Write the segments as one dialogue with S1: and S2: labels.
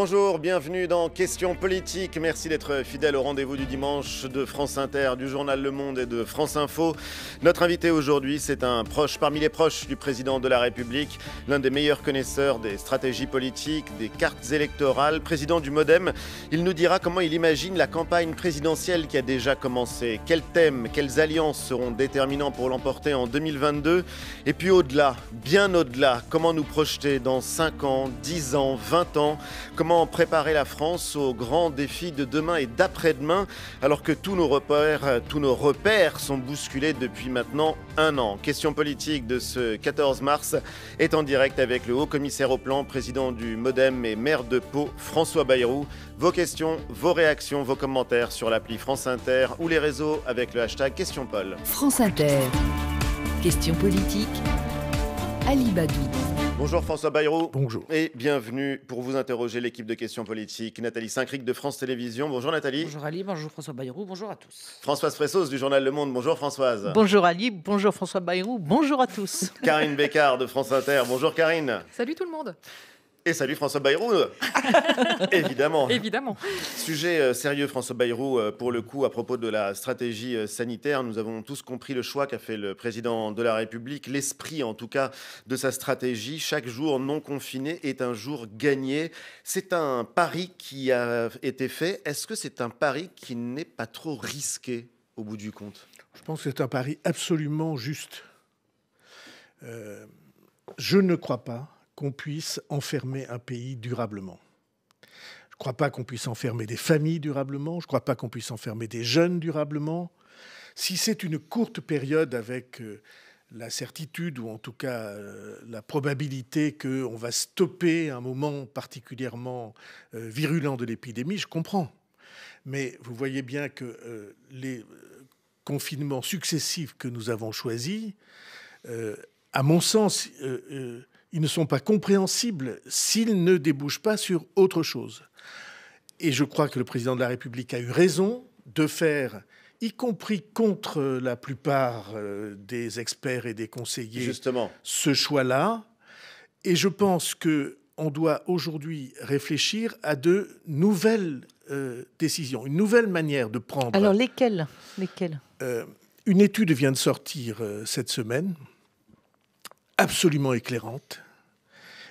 S1: Bonjour, bienvenue dans Questions politiques. Merci d'être fidèle au rendez-vous du dimanche de France Inter, du journal Le Monde et de France Info. Notre invité aujourd'hui, c'est un proche parmi les proches du président de la République, l'un des meilleurs connaisseurs des stratégies politiques, des cartes électorales, président du MoDem. Il nous dira comment il imagine la campagne présidentielle qui a déjà commencé. Quels thèmes, quelles alliances seront déterminants pour l'emporter en 2022? Et puis au-delà, bien au-delà, comment nous projeter dans 5 ans, 10 ans, 20 ans? Comment préparer la France aux grands défis de demain et d'après-demain, alors que tous nos repères sont bousculés depuis maintenant 1 an. Question politique de ce 14 mars est en direct avec le haut-commissaire au plan, président du MoDem et maire de Pau, François Bayrou. Vos questions, vos réactions, vos commentaires sur l'appli France Inter ou les réseaux avec le hashtag QuestionPol.
S2: France Inter. Question politique. Ali Badou.
S1: Bonjour François Bayrou.
S3: Bonjour.
S1: Et bienvenue pour vous interroger l'équipe de Questions politiques. Nathalie Saint-Cric de France Télévisions. Bonjour Nathalie.
S4: Bonjour Ali, bonjour François Bayrou, bonjour à tous.
S1: Françoise Fressos du journal Le Monde. Bonjour Françoise.
S4: Bonjour Ali, bonjour François Bayrou, bonjour à tous.
S1: Karine Bécard de France Inter. Bonjour Karine.
S5: Salut tout le monde.
S1: Et salut François Bayrou. Évidemment.
S5: Évidemment.
S1: Sujet sérieux François Bayrou, pour le coup, à propos de la stratégie sanitaire. Nous avons tous compris le choix qu'a fait le président de la République, l'esprit en tout cas de sa stratégie. Chaque jour non confiné est un jour gagné. C'est un pari qui a été fait. Est-ce que c'est un pari qui n'est pas trop risqué au bout du compte?
S3: Je pense que c'est un pari absolument juste. Je ne crois pas qu'on puisse enfermer un pays durablement. Je ne crois pas qu'on puisse enfermer des familles durablement. Je ne crois pas qu'on puisse enfermer des jeunes durablement. Si c'est une courte période avec la certitude, ou en tout cas la probabilité qu'on va stopper un moment particulièrement virulent de l'épidémie, je comprends. Mais vous voyez bien que les confinements successifs que nous avons choisis, à mon sens, ils ne sont pas compréhensibles s'ils ne débouchent pas sur autre chose. Et je crois que le président de la République a eu raison de faire, y compris contre la plupart des experts et des conseillers,
S1: justement,
S3: ce choix-là. Et je pense qu'on doit aujourd'hui réfléchir à de nouvelles décisions, une nouvelle manière de prendre.
S4: Alors lesquelles
S3: Une étude vient de sortir cette semaine, absolument éclairante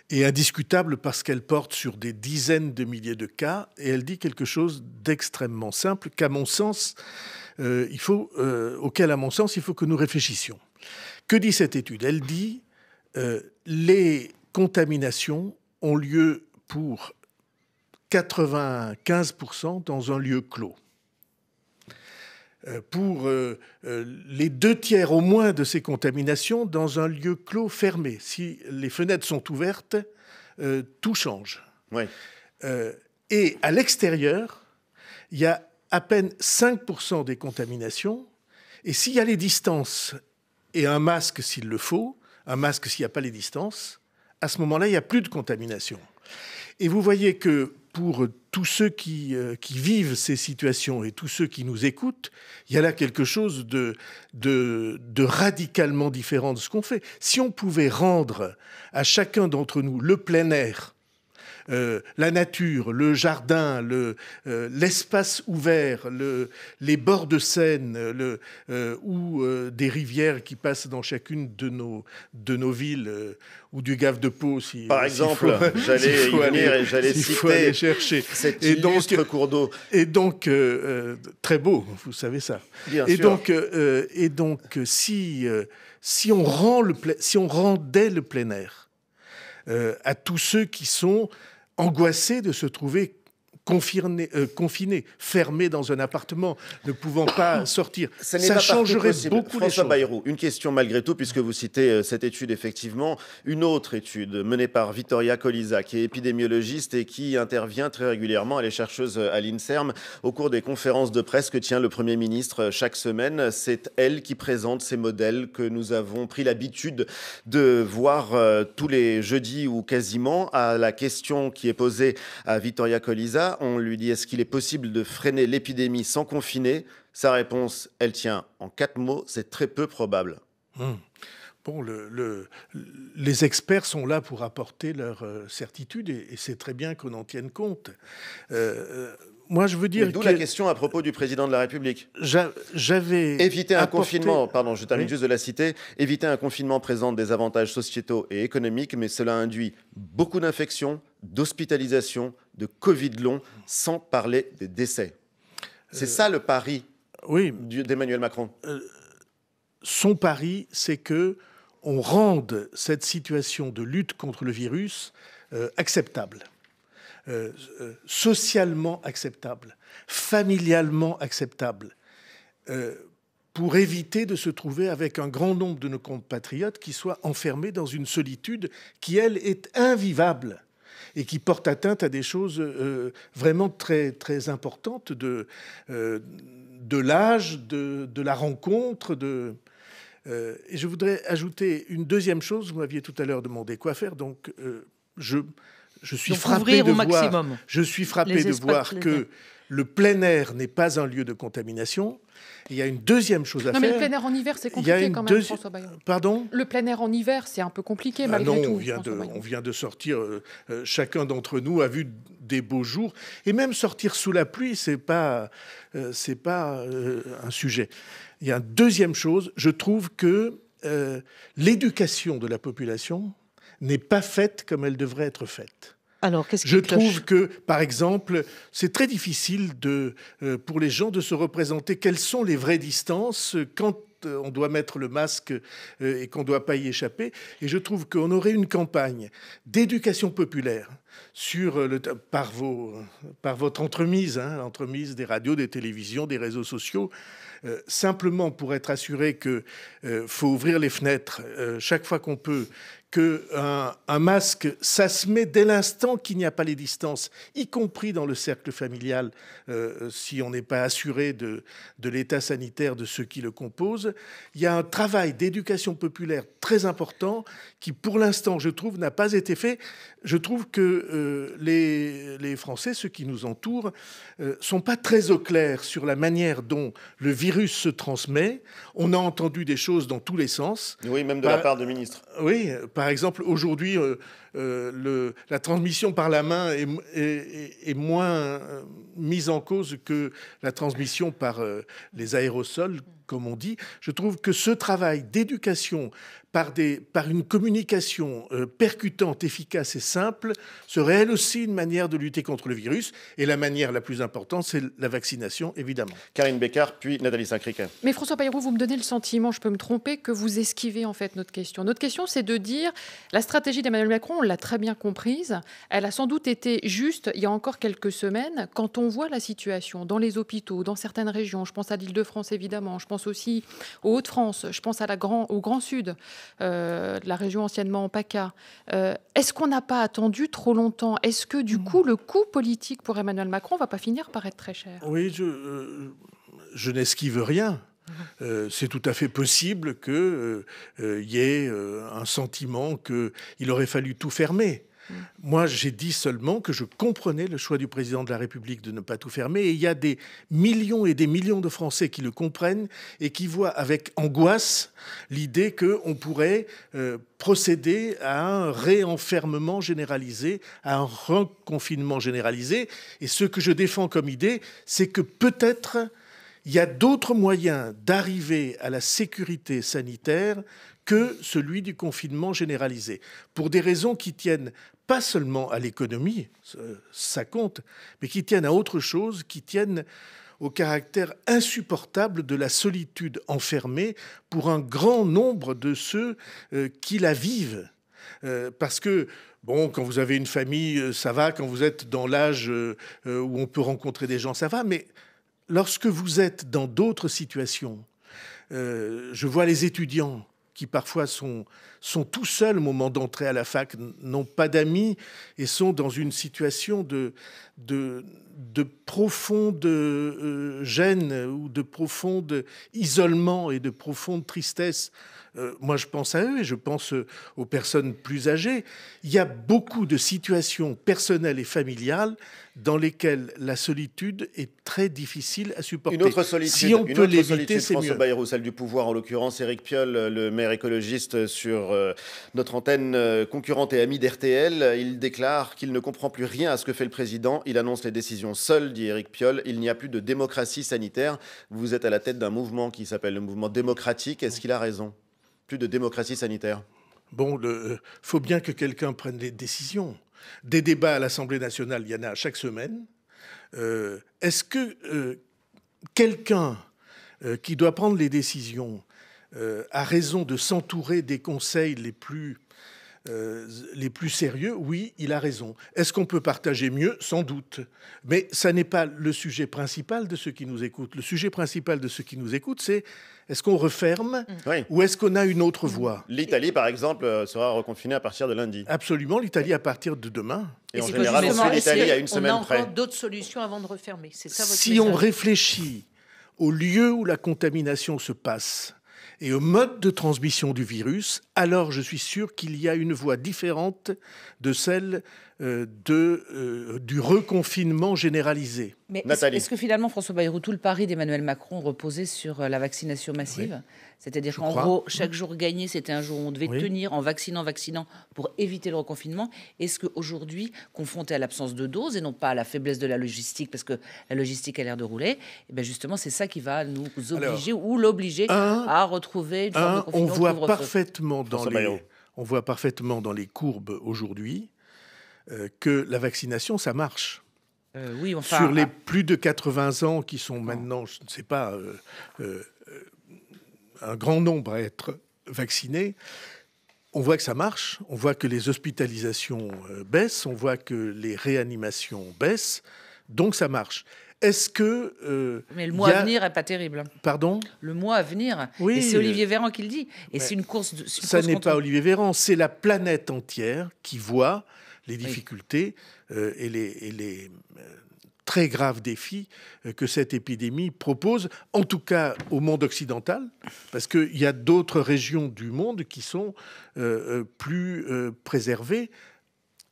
S3: et indiscutable parce qu'elle porte sur des dizaines de milliers de cas et elle dit quelque chose d'extrêmement simple qu'à mon sens, auquel à mon sens il faut que nous réfléchissions. Que dit cette étude? Elle dit les contaminations ont lieu pour 95% dans un lieu clos. Pour les 2/3 au moins de ces contaminations dans un lieu clos fermé. Si les fenêtres sont ouvertes, tout change.
S1: oui.
S3: Et à l'extérieur, il y a à peine 5% des contaminations. Et s'il y a les distances et un masque s'il le faut, un masque s'il n'y a pas les distances, à ce moment-là, il n'y a plus de contamination. Et vous voyez que pour tous ceux qui vivent ces situations et tous ceux qui nous écoutent, il y a là quelque chose de radicalement différent de ce qu'on fait. Si on pouvait rendre à chacun d'entre nous le plein air, la nature, le jardin, l'espace ouvert, les bords de Seine ou des rivières qui passent dans chacune de nos villes ou du Gave de Pau.
S1: Par exemple, j'allais y venir et j'allais citer cet illustre cours d'eau.
S3: Et donc, très beau, vous savez ça.
S1: Bien
S3: et
S1: sûr.
S3: Donc, si on rendait le plein air à tous ceux qui sont angoissés de se trouver confinés, fermés dans un appartement, ne pouvant pas sortir. Ça changerait beaucoup les choses.
S1: François Bayrou, une question malgré tout, puisque vous citez cette étude, effectivement. Une autre étude menée par Vittoria Colisa, qui est épidémiologiste et qui intervient très régulièrement, elle est chercheuse à l'INSERM, au cours des conférences de presse que tient le Premier ministre chaque semaine. C'est elle qui présente ces modèles que nous avons pris l'habitude de voir tous les jeudis ou quasiment. À la question qui est posée à Vittoria Colisa, on lui dit: est-ce qu'il est possible de freiner l'épidémie sans confiner? Sa réponse, elle tient en 4 mots: c'est très peu probable.
S3: Bon, les experts sont là pour apporter leur certitude et c'est très bien qu'on en tienne compte. Moi, je veux dire
S1: d'où la question à propos du président de la République.
S3: J'avais
S1: éviter un
S3: apporté...
S1: confinement, pardon, je termine
S3: Oui.
S1: juste de la citer, éviter un confinement présente des avantages sociétaux et économiques, mais cela induit beaucoup d'infections, d'hospitalisations, de Covid long, sans parler des décès. C'est ça le pari d'Emmanuel Macron.
S3: Son pari, c'est que on rende cette situation de lutte contre le virus acceptable. Socialement acceptable, familialement acceptable, pour éviter de se trouver avec un grand nombre de nos compatriotes qui soient enfermés dans une solitude qui, elle, est invivable et qui porte atteinte à des choses vraiment très, très importantes de l'âge, de la rencontre, et je voudrais ajouter une deuxième chose. Vous m'aviez tout à l'heure demandé quoi faire, donc je suis frappé de voir que le plein air n'est pas un lieu de contamination. Il y a une deuxième chose à faire.
S5: Non, mais le plein air en hiver, c'est compliqué quand même, François Bayrou.
S3: Pardon ?
S5: Le plein air en hiver, c'est un peu compliqué, malgré tout.
S3: On vient de sortir. Chacun d'entre nous a vu des beaux jours. Et même sortir sous la pluie, c'est pas un sujet. Il y a une deuxième chose. Je trouve que l'éducation de la population n'est pas faite comme elle devrait être faite.
S4: Alors, qu'est-ce
S3: Je trouve que, par exemple, c'est très difficile pour les gens de se représenter quelles sont les vraies distances quand on doit mettre le masque et qu'on ne doit pas y échapper. Et je trouve qu'on aurait une campagne d'éducation populaire par votre entremise, l'entremise des radios, des télévisions, des réseaux sociaux, simplement pour être assuré qu'il faut ouvrir les fenêtres chaque fois qu'on peut, qu'un masque, ça se met dès l'instant qu'il n'y a pas les distances, y compris dans le cercle familial, si on n'est pas assuré de l'état sanitaire de ceux qui le composent. Il y a un travail d'éducation populaire très important qui, pour l'instant, je trouve, n'a pas été fait. Je trouve que les Français, ceux qui nous entourent, sont pas très au clair sur la manière dont le virus se transmet. On a entendu des choses dans tous les sens.
S1: Oui, même de la part de ministres.
S3: Oui, par exemple, aujourd'hui, la transmission par la main est moins mise en cause que la transmission par les aérosols, comme on dit. Je trouve que ce travail d'éducation par une communication percutante, efficace et simple serait elle aussi une manière de lutter contre le virus. Et la manière la plus importante, c'est la vaccination, évidemment.
S1: Karine Bécard, puis Nathalie Saint-Criquet.
S5: Mais François Bayrou, vous me donnez le sentiment, je peux me tromper, que vous esquivez en fait notre question. Notre question, c'est de dire, la stratégie d'Emmanuel Macron, on l'a très bien comprise, elle a sans doute été juste il y a encore quelques semaines, quand on voit la situation dans les hôpitaux, dans certaines régions, je pense à l'Île-de-France évidemment, je pense aussi aux Hauts-de-France, je pense au Grand Sud, la région anciennement en PACA. Est-ce qu'on n'a pas attendu trop longtemps ? Est-ce que du coup, le coût politique pour Emmanuel Macron ne va pas finir par être très cher ?
S3: Oui, je n'esquive rien. C'est tout à fait possible qu'il y ait un sentiment qu'il aurait fallu tout fermer. Moi, j'ai dit seulement que je comprenais le choix du président de la République de ne pas tout fermer. Et il y a des millions et des millions de Français qui le comprennent et qui voient avec angoisse l'idée qu'on pourrait procéder à un réenfermement généralisé, à un reconfinement généralisé. Et ce que je défends comme idée, c'est que peut-être il y a d'autres moyens d'arriver à la sécurité sanitaire que celui du confinement généralisé, pour des raisons qui tiennent pas seulement à l'économie, ça compte, mais qui tiennent à autre chose, qui tiennent au caractère insupportable de la solitude enfermée pour un grand nombre de ceux qui la vivent. Parce que, bon, quand vous avez une famille, ça va, quand vous êtes dans l'âge où on peut rencontrer des gens, ça va, mais lorsque vous êtes dans d'autres situations, je vois les étudiants qui parfois sont tout seuls au moment d'entrer à la fac, n'ont pas d'amis et sont dans une situation de profonde gêne ou de profonde isolement et de profonde tristesse. Moi, je pense à eux et je pense aux personnes plus âgées. Il y a beaucoup de situations personnelles et familiales dans lesquelles la solitude est très difficile à supporter.
S1: Une autre solitude,
S3: si on peut l'éviter, c'est
S1: François
S3: mieux.
S1: Bayrou, celle du pouvoir, en l'occurrence, Éric Piolle, le maire maire écologiste sur notre antenne concurrente et amie d'RTL. Il déclare qu'il ne comprend plus rien à ce que fait le président. Il annonce les décisions seul, dit Éric Piolle. Il n'y a plus de démocratie sanitaire. Vous êtes à la tête d'un mouvement qui s'appelle le mouvement démocratique. Est-ce qu'il a raison? Plus de démocratie sanitaire.
S3: Bon, faut bien que quelqu'un prenne des décisions. Des débats à l'Assemblée nationale, il y en a chaque semaine. Est-ce que quelqu'un qui doit prendre les décisions a raison de s'entourer des conseils les plus sérieux? Oui, il a raison. Est-ce qu'on peut partager mieux? Sans doute. Mais ça n'est pas le sujet principal de ceux qui nous écoutent. Le sujet principal de ceux qui nous écoutent, c'est est-ce qu'on referme ou est-ce qu'on a une autre voie?
S1: L'Italie, par exemple, sera reconfinée à partir de lundi.
S3: Absolument, l'Italie à partir de demain.
S1: Et en général, on suit l'Italie à une semaine près.
S4: On a encore d'autres solutions avant de refermer. C'est ça votre
S3: Si on
S4: message.
S3: réfléchit au lieu où la contamination se passe et au mode de transmission du virus, alors je suis sûr qu'il y a une voie différente de celle du reconfinement généralisé.
S4: Mais
S1: Nathalie.
S4: est-ce que finalement, François Bayrou, tout le pari d'Emmanuel Macron reposait sur la vaccination massive? C'est-à-dire qu'en gros, chaque jour gagné, c'était un jour où on devait tenir en vaccinant pour éviter le reconfinement. Est-ce qu'aujourd'hui, confronté à l'absence de doses et non pas à la faiblesse de la logistique, parce que la logistique a l'air de rouler, et bien justement, c'est ça qui va nous obliger ou l'obliger à retrouver une forme de confinement.
S3: On voit parfaitement dans les courbes aujourd'hui que la vaccination, ça marche.
S4: Oui, enfin,
S3: sur les plus de 80 ans qui sont maintenant, je ne sais pas, un grand nombre à être vaccinés, on voit que ça marche, on voit que les hospitalisations baissent, on voit que les réanimations baissent, donc ça marche. Est-ce que...
S4: mais le mois à venir n'est pas terrible.
S3: Pardon?
S4: Le mois à venir,
S3: oui,
S4: et c'est Olivier Véran qui le dit. Et c'est une course...
S3: Ça n'est pas Olivier Véran, c'est la planète entière qui voit les difficultés et les très graves défis que cette épidémie propose, en tout cas au monde occidental, parce qu'il y a d'autres régions du monde qui sont plus préservées.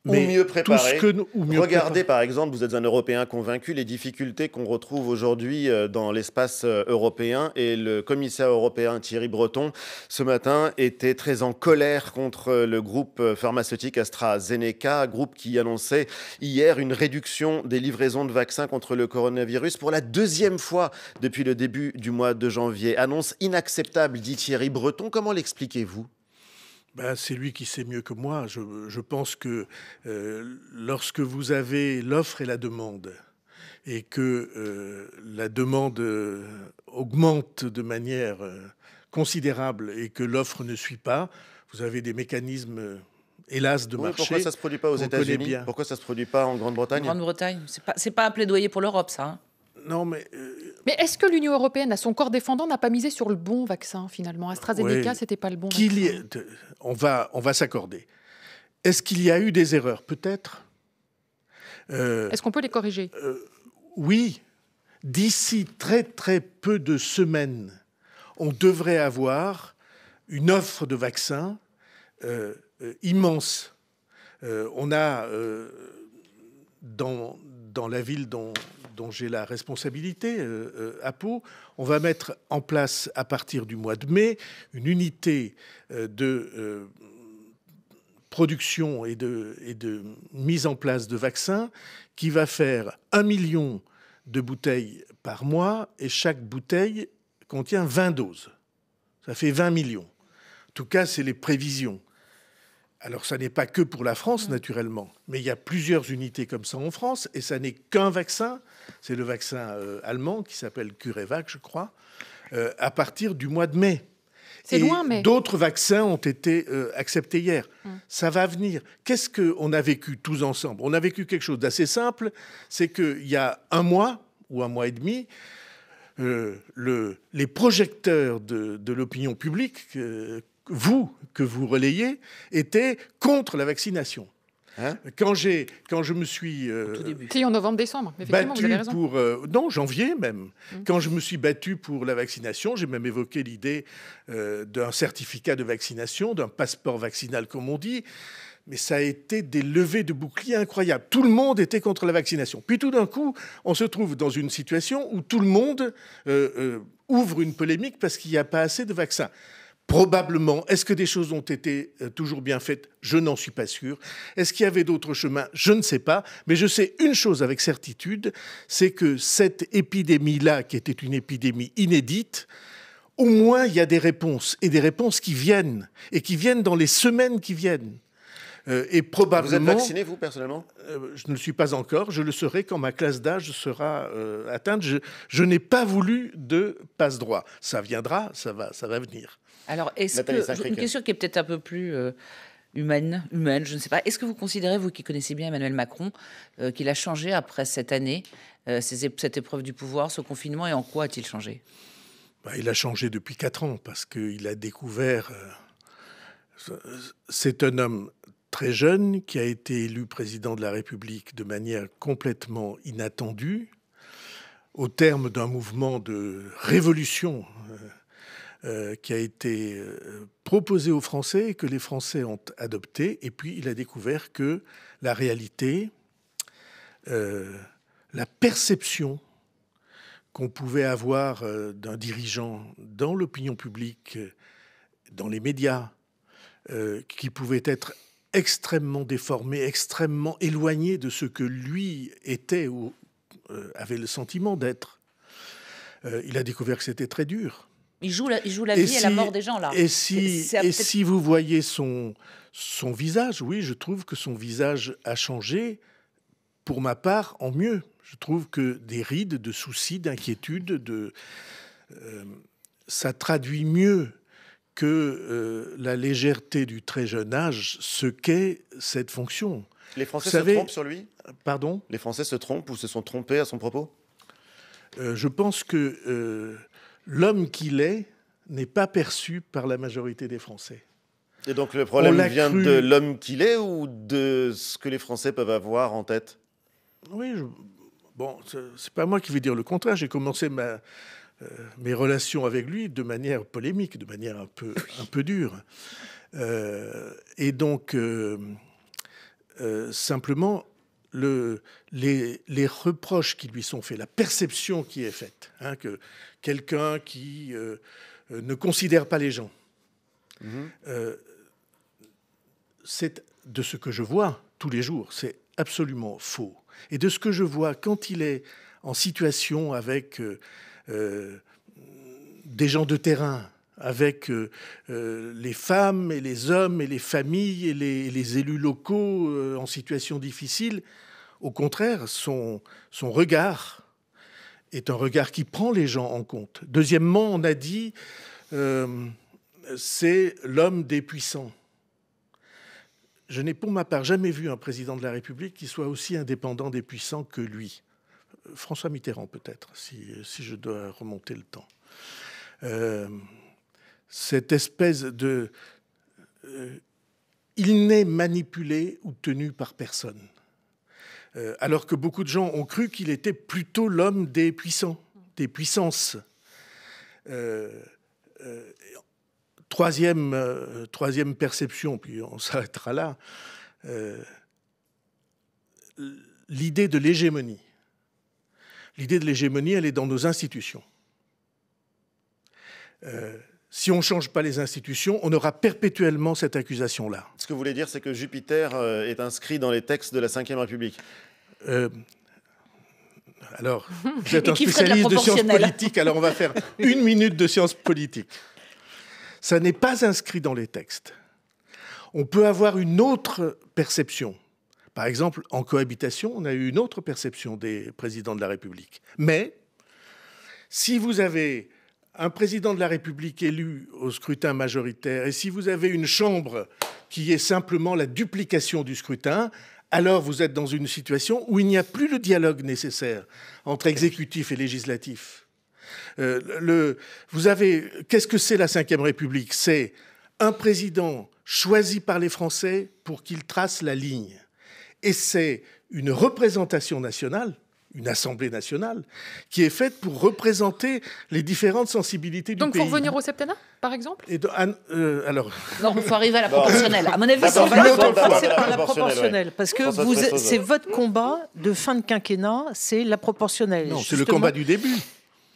S1: Ou mieux préparé. Regardez par exemple, vous êtes un Européen convaincu, les difficultés qu'on retrouve aujourd'hui dans l'espace européen. Et le commissaire européen Thierry Breton, ce matin, était très en colère contre le groupe pharmaceutique AstraZeneca, groupe qui annonçait hier une réduction des livraisons de vaccins contre le coronavirus pour la deuxième fois depuis le début du mois de janvier. Annonce inacceptable, dit Thierry Breton. Comment l'expliquez-vous ?
S3: C'est lui qui sait mieux que moi. Je pense que lorsque vous avez l'offre et la demande, et que la demande augmente de manière considérable et que l'offre ne suit pas, vous avez des mécanismes, hélas, de marché.
S1: Pourquoi ça ne se produit pas aux États-Unis? Pourquoi ça ne se produit pas en Grande-Bretagne?
S4: En Grande-Bretagne, c'est pas un plaidoyer pour l'Europe, ça. Hein.
S3: Non, mais...
S5: Mais est-ce que l'Union européenne, à son corps défendant, n'a pas misé sur le bon vaccin, finalement? AstraZeneca, c'était pas le bon vaccin.
S3: On va s'accorder. Est-ce qu'il y a eu des erreurs? Peut-être.
S5: Est-ce qu'on peut les corriger?
S3: Oui. D'ici très, très peu de semaines, on devrait avoir une offre de vaccins immense. On a, dans la ville dont j'ai la responsabilité, à Pau, on va mettre en place, à partir du mois de mai, une unité de production et de mise en place de vaccins qui va faire 1 million de bouteilles par mois, et chaque bouteille contient 20 doses. Ça fait 20 millions. En tout cas, c'est les prévisions. Alors, ça n'est pas que pour la France, naturellement, mais il y a plusieurs unités comme ça en France, et ça n'est qu'un vaccin, c'est le vaccin allemand qui s'appelle CureVac, je crois, à partir du mois de mai.
S5: C'est loin, mais...
S3: D'autres vaccins ont été acceptés hier. Ça va venir. Qu'est-ce qu'on a vécu tous ensemble? On a vécu quelque chose d'assez simple, c'est qu'il y a un mois, ou un mois et demi, les projecteurs de l'opinion publique... que vous relayez, était contre la vaccination. Quand je me suis
S5: en novembre-décembre, effectivement, vous avez raison.
S3: Non, janvier même. Quand je me suis battu pour la vaccination, j'ai même évoqué l'idée d'un certificat de vaccination, d'un passeport vaccinal, comme on dit. Mais ça a été des levées de boucliers incroyables. Tout le monde était contre la vaccination. Puis tout d'un coup, on se trouve dans une situation où tout le monde ouvre une polémique parce qu'il n'y a pas assez de vaccins. Probablement. Est-ce que des choses ont été toujours bien faites? Je n'en suis pas sûr. Est-ce qu'il y avait d'autres chemins? Je ne sais pas. Mais je sais une chose avec certitude, c'est que cette épidémie-là, qui était une épidémie inédite, au moins il y a des réponses, et des réponses qui viennent, et qui viennent dans les semaines qui viennent. Et probablement...
S1: Vous êtes vacciné, vous, personnellement?
S3: Je ne le suis pas encore. Je le serai quand ma classe d'âge sera atteinte. Je n'ai pas voulu de passe-droit. Ça viendra, ça va venir.
S4: Alors, une question qui est peut-être un peu plus humaine, je ne sais pas. Est-ce que vous considérez, vous qui connaissez bien Emmanuel Macron, qu'il a changé après cette année, cette épreuve du pouvoir, ce confinement, et en quoi a-t-il changé?
S3: Il a changé depuis 4 ans, parce qu'il a découvert... c'est un homme très jeune qui a été élu président de la République de manière complètement inattendue, au terme d'un mouvement de révolution qui a été proposé aux Français et que les Français ont adopté. Et puis, il a découvert que la réalité, la perception qu'on pouvait avoir d'un dirigeant dans l'opinion publique, dans les médias, qui pouvait être extrêmement déformé, extrêmement éloigné de ce que lui était ou avait le sentiment d'être. Il a découvert que c'était très dur.
S4: Il joue la vie et la mort des gens, là.
S3: Et si vous voyez son visage, oui, je trouve que son visage a changé, pour ma part, en mieux. Je trouve que des rides de soucis, d'inquiétude, ça traduit mieux que la légèreté du très jeune âge, ce qu'est cette fonction.
S1: Les Français se trompent sur lui?
S3: Pardon?
S1: Les Français se trompent ou se sont trompés à son propos?
S3: Je pense que l'homme qu'il est n'est pas perçu par la majorité des Français.
S1: Et donc le problème vient de l'homme qu'il est ou de ce que les Français peuvent avoir en tête?
S3: Oui, bon, c'est pas moi qui vais dire le contraire. J'ai commencé mes relations avec lui de manière polémique, de manière un peu dure. Et donc, simplement, les reproches qui lui sont faits, la perception qui est faite, que quelqu'un qui ne considère pas les gens, c'est de ce que je vois tous les jours, c'est absolument faux. Et de ce que je vois quand il est en situation avec... des gens de terrain, avec les femmes et les hommes et les familles et les élus locaux en situation difficile. Au contraire, son regard est un regard qui prend les gens en compte. Deuxièmement, on a dit c'est l'homme des puissants. Je n'ai pour ma part jamais vu un président de la République qui soit aussi indépendant des puissants que lui. François Mitterrand, peut-être, si je dois remonter le temps. Cette espèce de... il n'est manipulé ou tenu par personne. Alors que beaucoup de gens ont cru qu'il était plutôt l'homme des puissants, des puissances. Troisième perception, puis on s'arrêtera là, l'idée de l'hégémonie. L'idée de l'hégémonie, elle est dans nos institutions. Si on ne change pas les institutions, on aura perpétuellement cette accusation-là.
S1: Ce que vous voulez dire, c'est que Jupiter est inscrit dans les textes de la Ve République.
S3: Alors, vous êtes un spécialiste de sciences politiques, alors on va faire 1 minute de sciences politiques. Ça n'est pas inscrit dans les textes. On peut avoir une autre perception. Par exemple, en cohabitation, on a eu une autre perception des présidents de la République. Mais si vous avez un président de la République élu au scrutin majoritaire et si vous avez une chambre qui est simplement la duplication du scrutin, alors vous êtes dans une situation où il n'y a plus le dialogue nécessaire entre exécutif et législatif. Qu'est-ce que c'est la Ve République? C'est un président choisi par les Français pour qu'il trace la ligne. Et c'est une représentation nationale, une assemblée nationale, qui est faite pour représenter les différentes sensibilités du pays.
S5: Donc, pour revenir au septennat, par exemple?
S3: Alors...
S4: Non, il faut arriver à la proportionnelle. À mon avis,
S6: c'est pas la proportionnelle. Parce que c'est votre combat de fin de quinquennat, c'est la proportionnelle.
S3: Non, c'est le combat du début.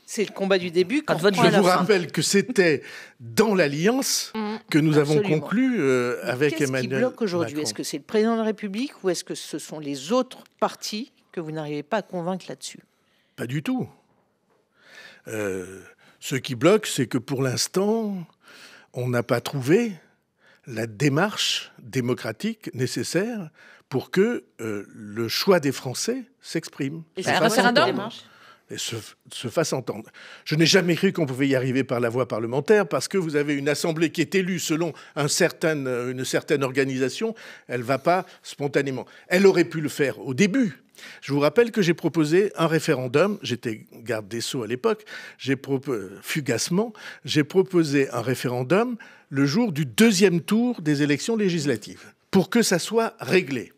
S6: C'est le combat du début.
S3: Je vous rappelle que c'était dans l'alliance que nous avons conclu avec Emmanuel Macron.
S6: Qu'est-ce qui bloque aujourd'hui? Est-ce que c'est le président de la République ou est-ce que ce sont les autres partis que vous n'arrivez pas à convaincre là-dessus?
S3: Pas du tout. Ce qui bloque, c'est que pour l'instant, on n'a pas trouvé la démarche démocratique nécessaire pour que le choix des Français s'exprime.
S4: Et un référendum
S3: et se fasse entendre. Je n'ai jamais cru qu'on pouvait y arriver par la voie parlementaire parce que vous avez une assemblée qui est élue selon une certaine organisation, elle ne va pas spontanément. Elle aurait pu le faire au début. Je vous rappelle que j'ai proposé un référendum, j'étais garde des Sceaux à l'époque, fugacement, j'ai proposé un référendum le jour du 2e tour des élections législatives, pour que ça soit réglé.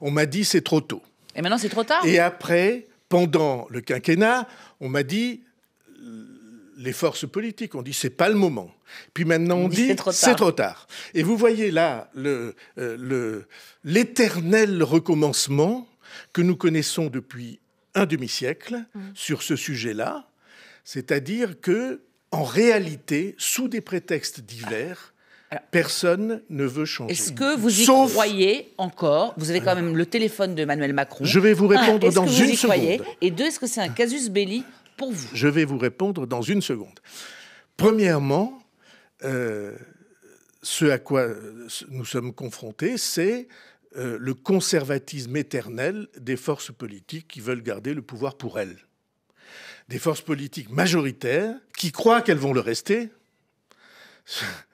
S3: On m'a dit c'est trop tôt.
S4: Et maintenant c'est trop tard.
S3: Et après, pendant le quinquennat, on m'a dit, les forces politiques ont dit c'est pas le moment. Puis maintenant on dit c'est trop tard. Et vous voyez là l'éternel recommencement que nous connaissons depuis un demi-siècle sur ce sujet-là, c'est-à-dire que en réalité, sous des prétextes divers, personne ne veut changer.
S4: Est-ce que vous y croyez encore? Vous avez quand même le téléphone d'Emmanuel Macron.
S3: Je vais vous répondre dans une seconde.
S4: Et 2, est-ce que c'est un casus belli pour vous?
S3: Je vais vous répondre dans une seconde. Premièrement, ce à quoi nous sommes confrontés, c'est le conservatisme éternel des forces politiques qui veulent garder le pouvoir pour elles. Des forces politiques majoritaires qui croient qu'elles vont le rester.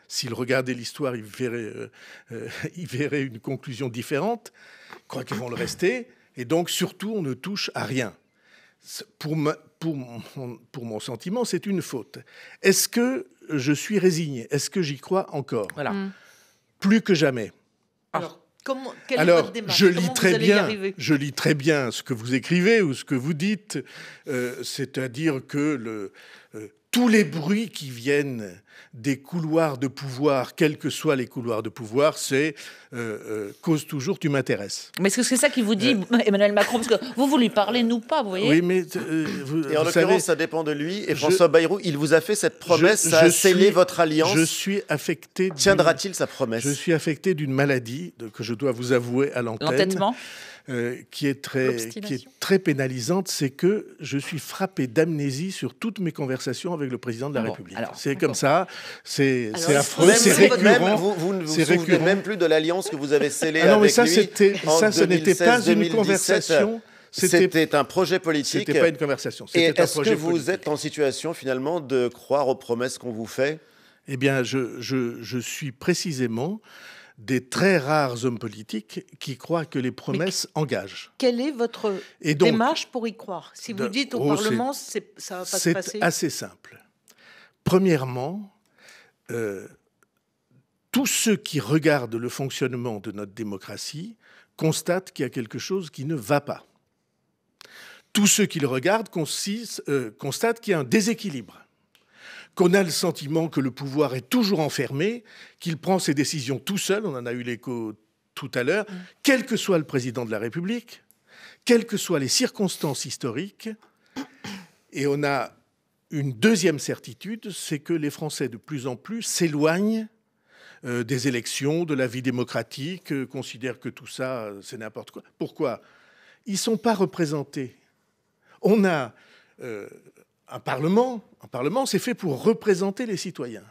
S3: S'ils regardaient l'histoire, ils verraient une conclusion différente. Ils croient qu'ils vont le rester. Et donc, surtout, on ne touche à rien. Pour mon sentiment, c'est une faute. Est-ce que je suis résigné? Est-ce que j'y crois encore?
S4: Voilà.
S3: Plus que jamais.
S6: Quelle est votre démarche?
S3: Je lis très bien ce que vous écrivez ou ce que vous dites, c'est-à-dire que tous les bruits qui viennent des couloirs de pouvoir, quels que soient les couloirs de pouvoir, c'est cause toujours, tu m'intéresses.
S4: Mais est-ce que c'est ça qui vous dit Emmanuel Macron? Parce que vous lui parlez, nous pas, vous voyez?
S3: Oui, mais
S1: et en l'occurrence, ça dépend de lui. Et François Bayrou, il vous a fait cette promesse, ça a scellé votre alliance.
S3: Je suis affecté.
S1: Tiendra-t-il sa promesse?
S3: Je suis affecté d'une maladie que je dois vous avouer à l'antenne.
S4: L'entêtement.
S3: Qui est très pénalisante, c'est que je suis frappé d'amnésie sur toutes mes conversations avec le président de la République. C'est comme ça, c'est affreux, c'est récurrent.
S1: Vous ne vous souvenez même plus de l'alliance que vous avez scellée avec lui
S3: ce n'était pas une conversation.
S1: C'était un projet politique.
S3: C'était pas une conversation.
S1: Et est-ce que vous êtes en situation finalement de croire aux promesses qu'on vous fait?
S3: Eh bien, je suis précisément des très rares hommes politiques qui croient que les promesses engagent.
S6: Quelle est votre démarche pour y croire? Si vous dites au Parlement, ça ne va pas se passer.
S3: C'est assez simple. Premièrement, tous ceux qui regardent le fonctionnement de notre démocratie constatent qu'il y a quelque chose qui ne va pas. Tous ceux qui le regardent constatent qu'il y a un déséquilibre, qu'on a le sentiment que le pouvoir est toujours enfermé, qu'il prend ses décisions tout seul, on en a eu l'écho tout à l'heure, quel que soit le président de la République, quelles que soient les circonstances historiques. Et on a une deuxième certitude, c'est que les Français de plus en plus s'éloignent des élections, de la vie démocratique, considèrent que tout ça, c'est n'importe quoi. Pourquoi? Ils ne sont pas représentés. On a un Parlement, c'est fait pour représenter les citoyens,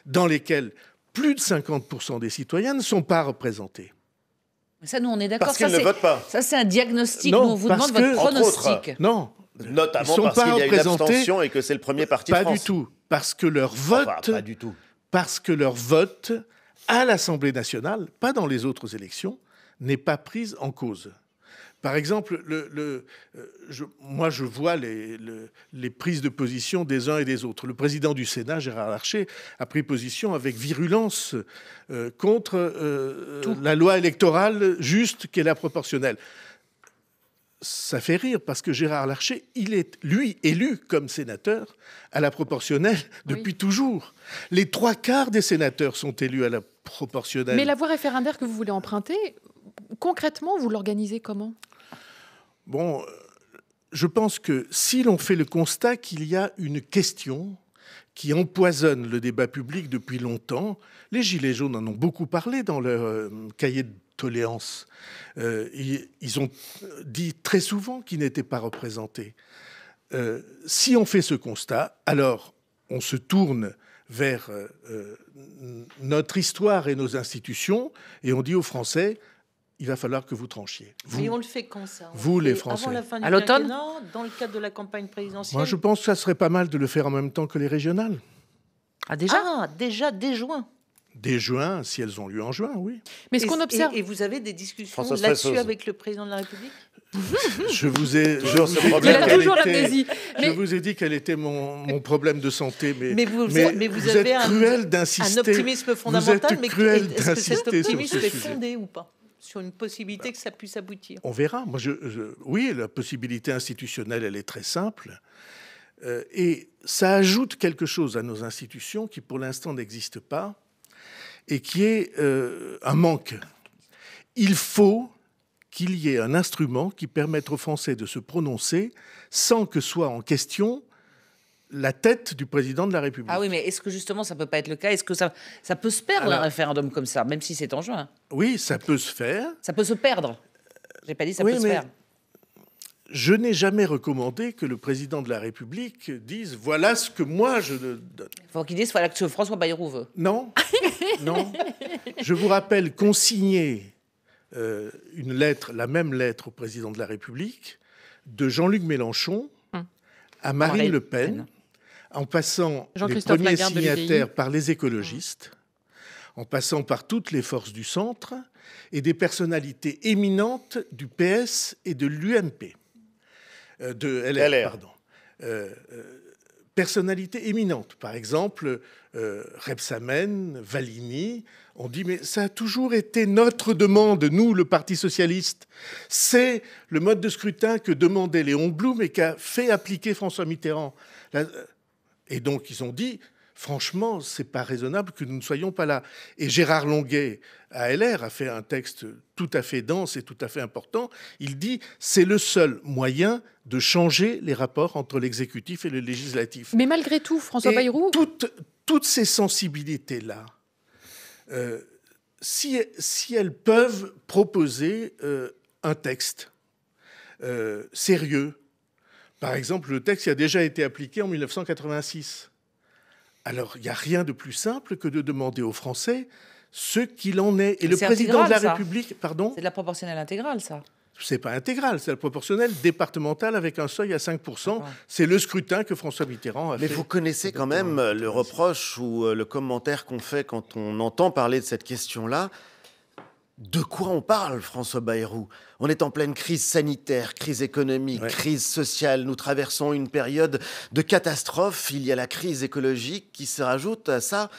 S3: dans lesquels plus de 50% des citoyens ne sont pas représentés.
S4: Mais ça, nous, on est d'accord.
S1: Parce qu'ils ne votent pas.
S4: Ça, c'est un diagnostic. Non, nous, on vous demande votre pronostic.
S3: Non.
S1: Notamment parce qu'il y a eu l'abstention et que c'est le premier parti de France.
S3: Pas du tout. Parce que leur vote...
S1: Enfin, pas du tout.
S3: Parce que leur vote à l'Assemblée nationale, pas dans les autres élections, n'est pas prise en cause. Par exemple, moi, je vois les prises de position des uns et des autres. Le président du Sénat, Gérard Larcher, a pris position avec virulence contre la loi électorale juste qu'est la proportionnelle. Ça fait rire parce que Gérard Larcher, il est, lui, élu comme sénateur à la proportionnelle depuis toujours. Les 3/4 des sénateurs sont élus à la proportionnelle.
S5: Mais la voie référendaire que vous voulez emprunter, concrètement, vous l'organisez comment?
S3: Bon, je pense que si l'on fait le constat qu'il y a une question qui empoisonne le débat public depuis longtemps, les Gilets jaunes en ont beaucoup parlé dans leur cahier de doléances. Ils ont dit très souvent qu'ils n'étaient pas représentés. Si on fait ce constat, alors on se tourne vers notre histoire et nos institutions et on dit aux Français, il va falloir que vous tranchiez.
S6: Et on le fait quand ça?
S3: Vous, les Français.
S6: Avant la fin du
S4: À l'automne?
S6: quinquennat, dans le cadre de la campagne présidentielle?
S3: Moi, je pense que ça serait pas mal de le faire en même temps que les régionales.
S4: Ah, déjà?
S6: Ah, déjà, dès juin.
S3: Dès juin, si elles ont lieu en juin, oui.
S5: Mais ce qu'on observe...
S6: Et vous avez des discussions
S1: Françoise
S6: là-dessus
S1: Fressoz.
S6: avec le président de la République?
S3: Je vous ai,
S1: Toujours ce
S3: dit
S1: problème.
S5: Il a
S3: quel
S5: toujours
S3: était-
S5: l'amnésie.
S3: Je
S5: Mais-
S3: vous ai dit quel était mon problème de santé,
S6: Mais vous
S3: êtes
S6: avez
S3: cruel d'insister.
S6: un optimisme fondamental,
S3: êtes
S6: mais
S3: cruel
S6: est-ce que cet
S3: d'insister sur
S6: optimisme
S3: ce
S6: est
S3: sujet.
S6: fondé ou pas sur une possibilité que ça puisse aboutir?
S3: On verra. Moi, oui, la possibilité institutionnelle, elle est très simple. Et ça ajoute quelque chose à nos institutions qui, pour l'instant, n'existe pas et qui est un manque. Il faut qu'il y ait un instrument qui permette aux Français de se prononcer sans que soit en question la tête du président de la République.
S4: Ah oui, mais est-ce que justement ça peut pas être le cas? Est-ce que ça peut se perdre
S3: Alors-
S4: un référendum comme ça, même si c'est en juin?
S3: Oui, ça peut se faire.
S4: Ça peut se perdre. J'ai pas dit ça
S3: Oui,
S4: peut se
S3: mais
S4: faire.
S3: Je n'ai jamais recommandé que le président de la République dise « voilà ce que moi je donne ».
S4: Il faut qu'il dise voilà que François Bayrou veut.
S3: Non, non. Je vous rappelle qu'on signait une lettre, la même lettre au président de la République, de Jean-Luc Mélenchon à Marine Le Pen, en passant les
S5: Jean-Christophe
S3: premiers
S5: Lagarde de l'UDI.
S3: signataires par les écologistes, en passant par toutes les forces du centre et des personnalités éminentes du PS et de l'UMP, de LR,
S1: LR.
S3: pardon. Personnalités éminentes, par exemple Rebsamen, Valigny, on dit mais ça a toujours été notre demande, nous, le Parti socialiste. C'est le mode de scrutin que demandait Léon Blum et qu'a fait appliquer François Mitterrand. Et donc ils ont dit, franchement, c'est pas raisonnable que nous ne soyons pas là. Et Gérard Longuet, à LR, a fait un texte tout à fait dense et tout à fait important. Il dit, c'est le seul moyen de changer les rapports entre l'exécutif et le législatif.
S5: Mais malgré tout, François
S3: Et
S5: Bayrou...
S3: toutes ces sensibilités-là, si elles peuvent proposer un texte sérieux, par exemple, le texte qui a déjà été appliqué en 1986, alors il n'y a rien de plus simple que de demander aux Français ce qu'il en est. Et le
S4: C'est
S3: président de la
S4: intégral, ça.
S3: République, pardon,
S4: C'est de la proportionnelle intégrale, ça.
S3: c'est pas intégral, c'est la proportionnelle départementale avec un seuil à 5%.
S4: D'accord.
S3: C'est le scrutin que François Mitterrand a
S1: Mais
S3: fait.
S1: vous connaissez quand même le reproche ou le commentaire qu'on fait quand on entend parler de cette question-là. De quoi on parle, François Bayrou? On est en pleine crise sanitaire, crise économique,
S3: Ouais.
S1: crise sociale. Nous traversons une période de catastrophe. Il y a la crise écologique qui se rajoute à ça.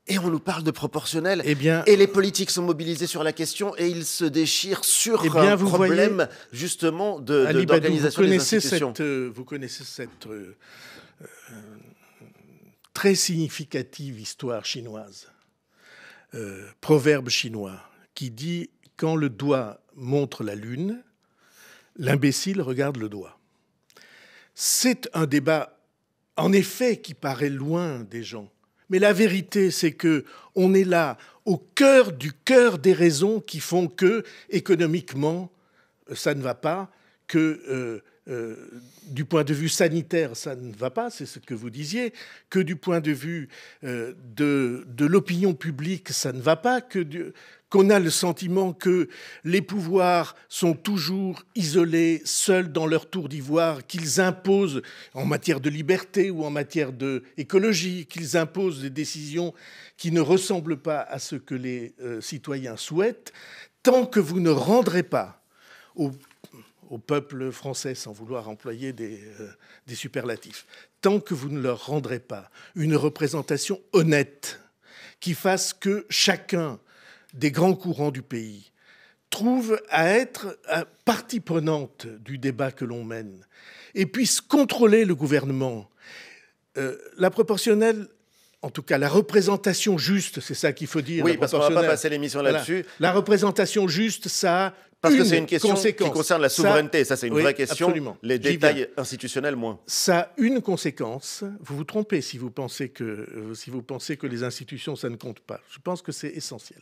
S1: Et on nous parle de proportionnel.
S3: Eh bien,
S1: Et les politiques sont mobilisés sur la question et ils se déchirent sur
S3: Eh bien,
S1: un
S3: vous
S1: problème justement
S3: Ali Badou,
S1: d'organisation des institutions.
S3: vous connaissez cette très significative histoire chinoise, proverbe chinois, qui dit « Quand le doigt montre la lune, l'imbécile regarde le doigt ». C'est un débat, en effet, qui paraît loin des gens. Mais la vérité, c'est que on est là, au cœur des raisons qui font que, économiquement, ça ne va pas, que du point de vue sanitaire, ça ne va pas, c'est ce que vous disiez, que du point de vue de l'opinion publique, ça ne va pas, qu'on a le sentiment que les pouvoirs sont toujours isolés, seuls dans leur tour d'ivoire, qu'ils imposent en matière de liberté ou en matière d'écologie, qu'ils imposent des décisions qui ne ressemblent pas à ce que les citoyens souhaitent, tant que vous ne rendrez pas au peuple français, sans vouloir employer des superlatifs, tant que vous ne leur rendrez pas une représentation honnête qui fasse que chacun des grands courants du pays trouve à être partie prenante du débat que l'on mène et puisse contrôler le gouvernement. La proportionnelle, en tout cas la représentation juste, c'est ça qu'il faut dire.
S1: Oui,
S3: la
S1: parce qu'on ne va pas
S3: proportionnelle.
S1: passer l'émission
S3: Voilà.
S1: là-dessus.
S3: La représentation juste, ça a
S1: Parce que c'est une question qui concerne la souveraineté. Ça, c'est une vraie question.
S3: Absolument.
S1: Les détails institutionnels, moins.
S3: Ça a une conséquence. Vous vous trompez si vous pensez que les institutions, ça ne compte pas. Je pense que c'est essentiel.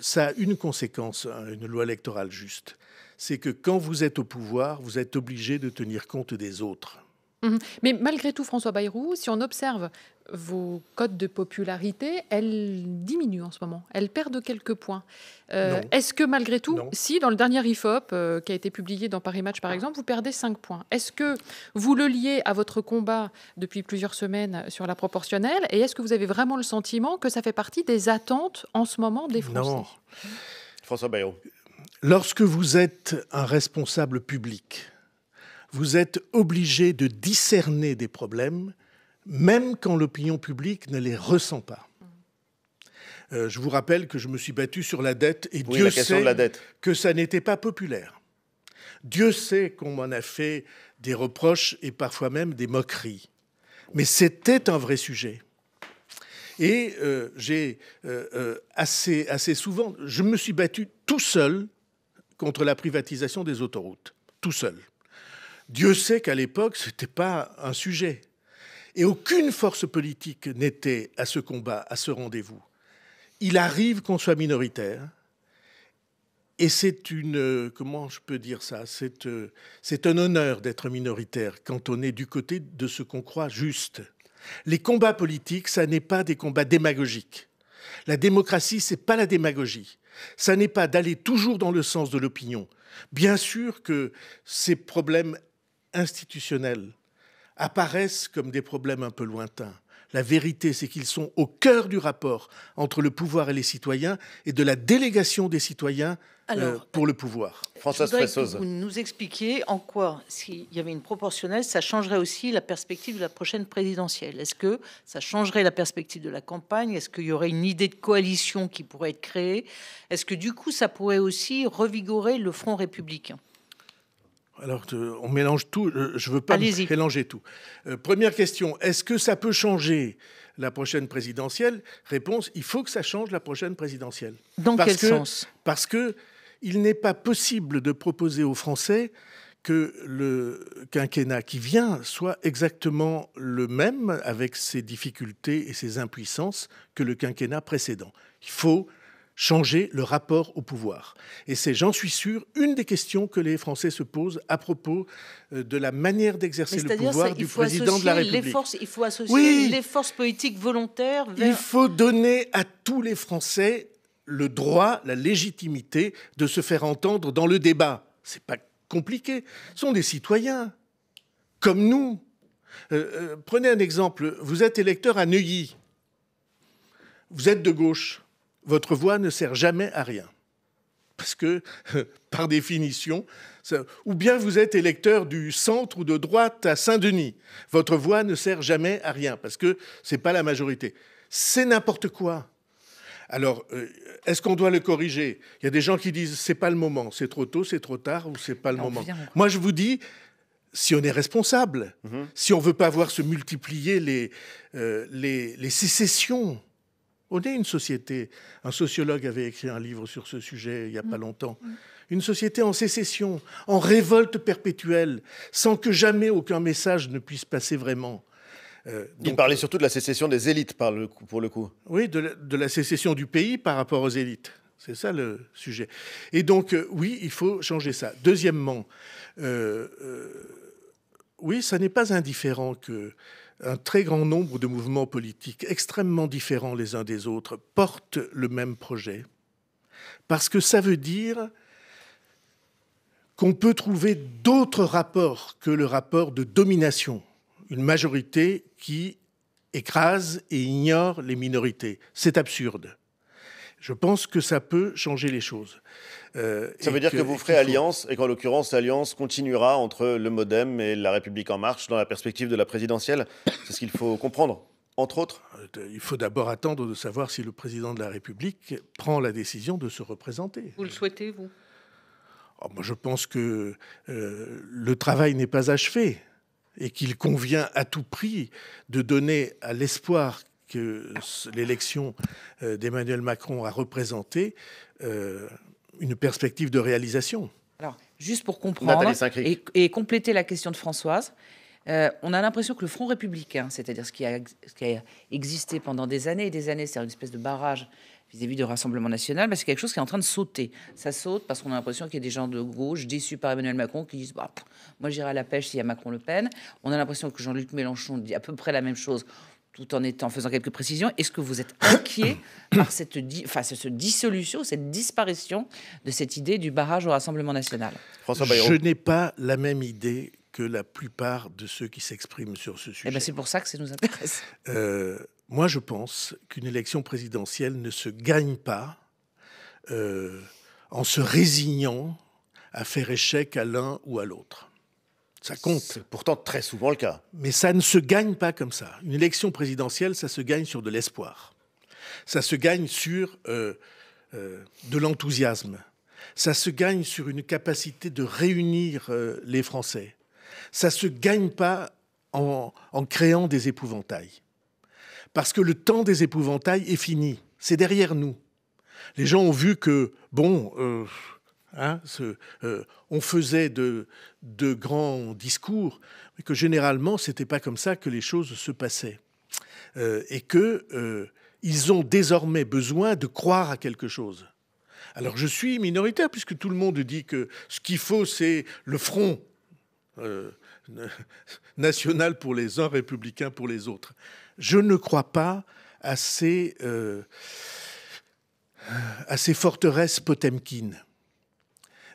S3: Ça a une conséquence, une loi électorale juste. C'est que quand vous êtes au pouvoir, vous êtes obligé de tenir compte des autres.
S5: Mais malgré tout, François Bayrou, si on observe vos cotes de popularité, elles diminuent en ce moment. Elles perdent quelques points. Est-ce que malgré tout, si dans le dernier IFOP qui a été publié dans Paris Match, par exemple, vous perdez 5 points, est-ce que vous le liez à votre combat depuis plusieurs semaines sur la proportionnelle? Et est-ce que vous avez vraiment le sentiment que ça fait partie des attentes en ce moment des Français?
S3: Non.
S1: François Bayrou.
S3: Lorsque vous êtes un responsable public, vous êtes obligé de discerner des problèmes, même quand l'opinion publique ne les ressent pas. Je vous rappelle que je me suis battu sur la dette, et Dieu sait que ça n'était pas populaire. Dieu sait qu'on m'en a fait des reproches et parfois même des moqueries. Mais c'était un vrai sujet. Et j'ai assez souvent, je me suis battu tout seul contre la privatisation des autoroutes, tout seul. Dieu sait qu'à l'époque, ce n'était pas un sujet. Et aucune force politique n'était à ce combat, à ce rendez-vous. Il arrive qu'on soit minoritaire. Et c'est une... Comment je peux dire ça? C'est un honneur d'être minoritaire quand on est du côté de ce qu'on croit juste. Les combats politiques, ça n'est pas des combats démagogiques. La démocratie, ce n'est pas la démagogie. Ça n'est pas d'aller toujours dans le sens de l'opinion. Bien sûr que ces problèmes institutionnels apparaissent comme des problèmes un peu lointains. La vérité, c'est qu'ils sont au cœur du rapport entre le pouvoir et les citoyens et de la délégation des citoyens pour le pouvoir.
S1: Françoise Fressoz.
S6: Je voudrais que vous nous expliquiez en quoi, s'il y avait une proportionnelle, ça changerait aussi la perspective de la prochaine présidentielle. Est-ce que ça changerait la perspective de la campagne? Est-ce qu'il y aurait une idée de coalition qui pourrait être créée? Est-ce que du coup, ça pourrait aussi revigorer le Front républicain?
S3: Alors, on mélange tout. Je ne veux pas mélanger tout. Première question, est-ce que ça peut changer la prochaine présidentielle? Réponse, il faut que ça change la prochaine présidentielle.
S6: Dans quel sens?
S3: Parce qu'il n'est pas possible de proposer aux Français que le quinquennat qui vient soit exactement le même, avec ses difficultés et ses impuissances, que le quinquennat précédent. Il faut changer le rapport au pouvoir. Et c'est, j'en suis sûr, une des questions que les Français se posent à propos de la manière d'exercer le pouvoir du président de la République.
S6: Il faut associer les forces politiques volontaires vers...
S3: Il faut donner à tous les Français le droit, la légitimité de se faire entendre dans le débat. C'est pas compliqué. Ce sont des citoyens, comme nous. Prenez un exemple. Vous êtes électeur à Neuilly. Vous êtes de gauche. Votre voix ne sert jamais à rien. Parce que, par définition, ou bien vous êtes électeur du centre ou de droite à Saint-Denis. Votre voix ne sert jamais à rien, parce que ce n'est pas la majorité. C'est n'importe quoi. Alors, est-ce qu'on doit le corriger? Il y a des gens qui disent « c'est pas le moment, c'est trop tôt, c'est trop tard, ou c'est pas le moment ». Moi, je vous dis, si on est responsable, si on ne veut pas voir se multiplier les sécessions. On est une société. Un sociologue avait écrit un livre sur ce sujet il n'y a pas longtemps. Une société en sécession, en révolte perpétuelle, sans que jamais aucun message ne puisse passer vraiment.
S1: Il parlait surtout de la sécession des élites, pour le coup.
S3: Oui, de la sécession du pays par rapport aux élites. C'est ça le sujet. Et donc, oui, il faut changer ça. Deuxièmement, oui, ça n'est pas indifférent qu'un très grand nombre de mouvements politiques extrêmement différents les uns des autres portent le même projet. Parce que ça veut dire qu'on peut trouver d'autres rapports que le rapport de domination. Une majorité qui écrase et ignore les minorités. C'est absurde. Je pense que ça peut changer les choses.
S1: Ça veut dire que vous ferez alliance, et qu'en l'occurrence, l'alliance continuera entre le MoDem et La République En Marche dans la perspective de la présidentielle. C'est ce qu'il faut comprendre, entre autres.
S3: Il faut d'abord attendre de savoir si le président de la République prend la décision de se représenter.
S6: Vous le souhaitez, vous?
S3: Moi, je pense que le travail n'est pas achevé et qu'il convient à tout prix de donner à l'espoir que l'élection d'Emmanuel Macron a représenté une perspective de réalisation.
S4: Alors, juste pour comprendre et compléter la question de Françoise, on a l'impression que le Front républicain, c'est-à-dire ce qui a existé pendant des années et des années, c'est une espèce de barrage vis-à-vis du Rassemblement national, c'est quelque chose qui est en train de sauter. Ça saute parce qu'on a l'impression qu'il y a des gens de gauche déçus par Emmanuel Macron qui disent moi j'irai à la pêche s'il y a Macron-Le Pen. On a l'impression que Jean-Luc Mélenchon dit à peu près la même chose tout en faisant quelques précisions. Est-ce que vous êtes inquiet par cette dissolution, cette disparition de cette idée du barrage au Rassemblement national?
S1: François Bayrou.
S3: Je n'ai pas la même idée que la plupart de ceux qui s'expriment sur ce sujet.
S4: C'est pour ça que ça nous intéresse.
S3: Moi, je pense qu'une élection présidentielle ne se gagne pas en se résignant à faire échec à l'un ou à l'autre. Ça compte.
S1: C'est pourtant très souvent le cas.
S3: Mais ça ne se gagne pas comme ça. Une élection présidentielle, ça se gagne sur de l'espoir. Ça se gagne sur de l'enthousiasme. Ça se gagne sur une capacité de réunir les Français. Ça ne se gagne pas en créant des épouvantails. Parce que le temps des épouvantails est fini. C'est derrière nous. Les gens ont vu que, on faisait de grands discours, mais que généralement, ce n'était pas comme ça que les choses se passaient. Et qu'ils ont désormais besoin de croire à quelque chose. Alors je suis minoritaire, puisque tout le monde dit que ce qu'il faut, c'est le front national pour les uns, républicain pour les autres. Je ne crois pas à ces forteresses potemkines.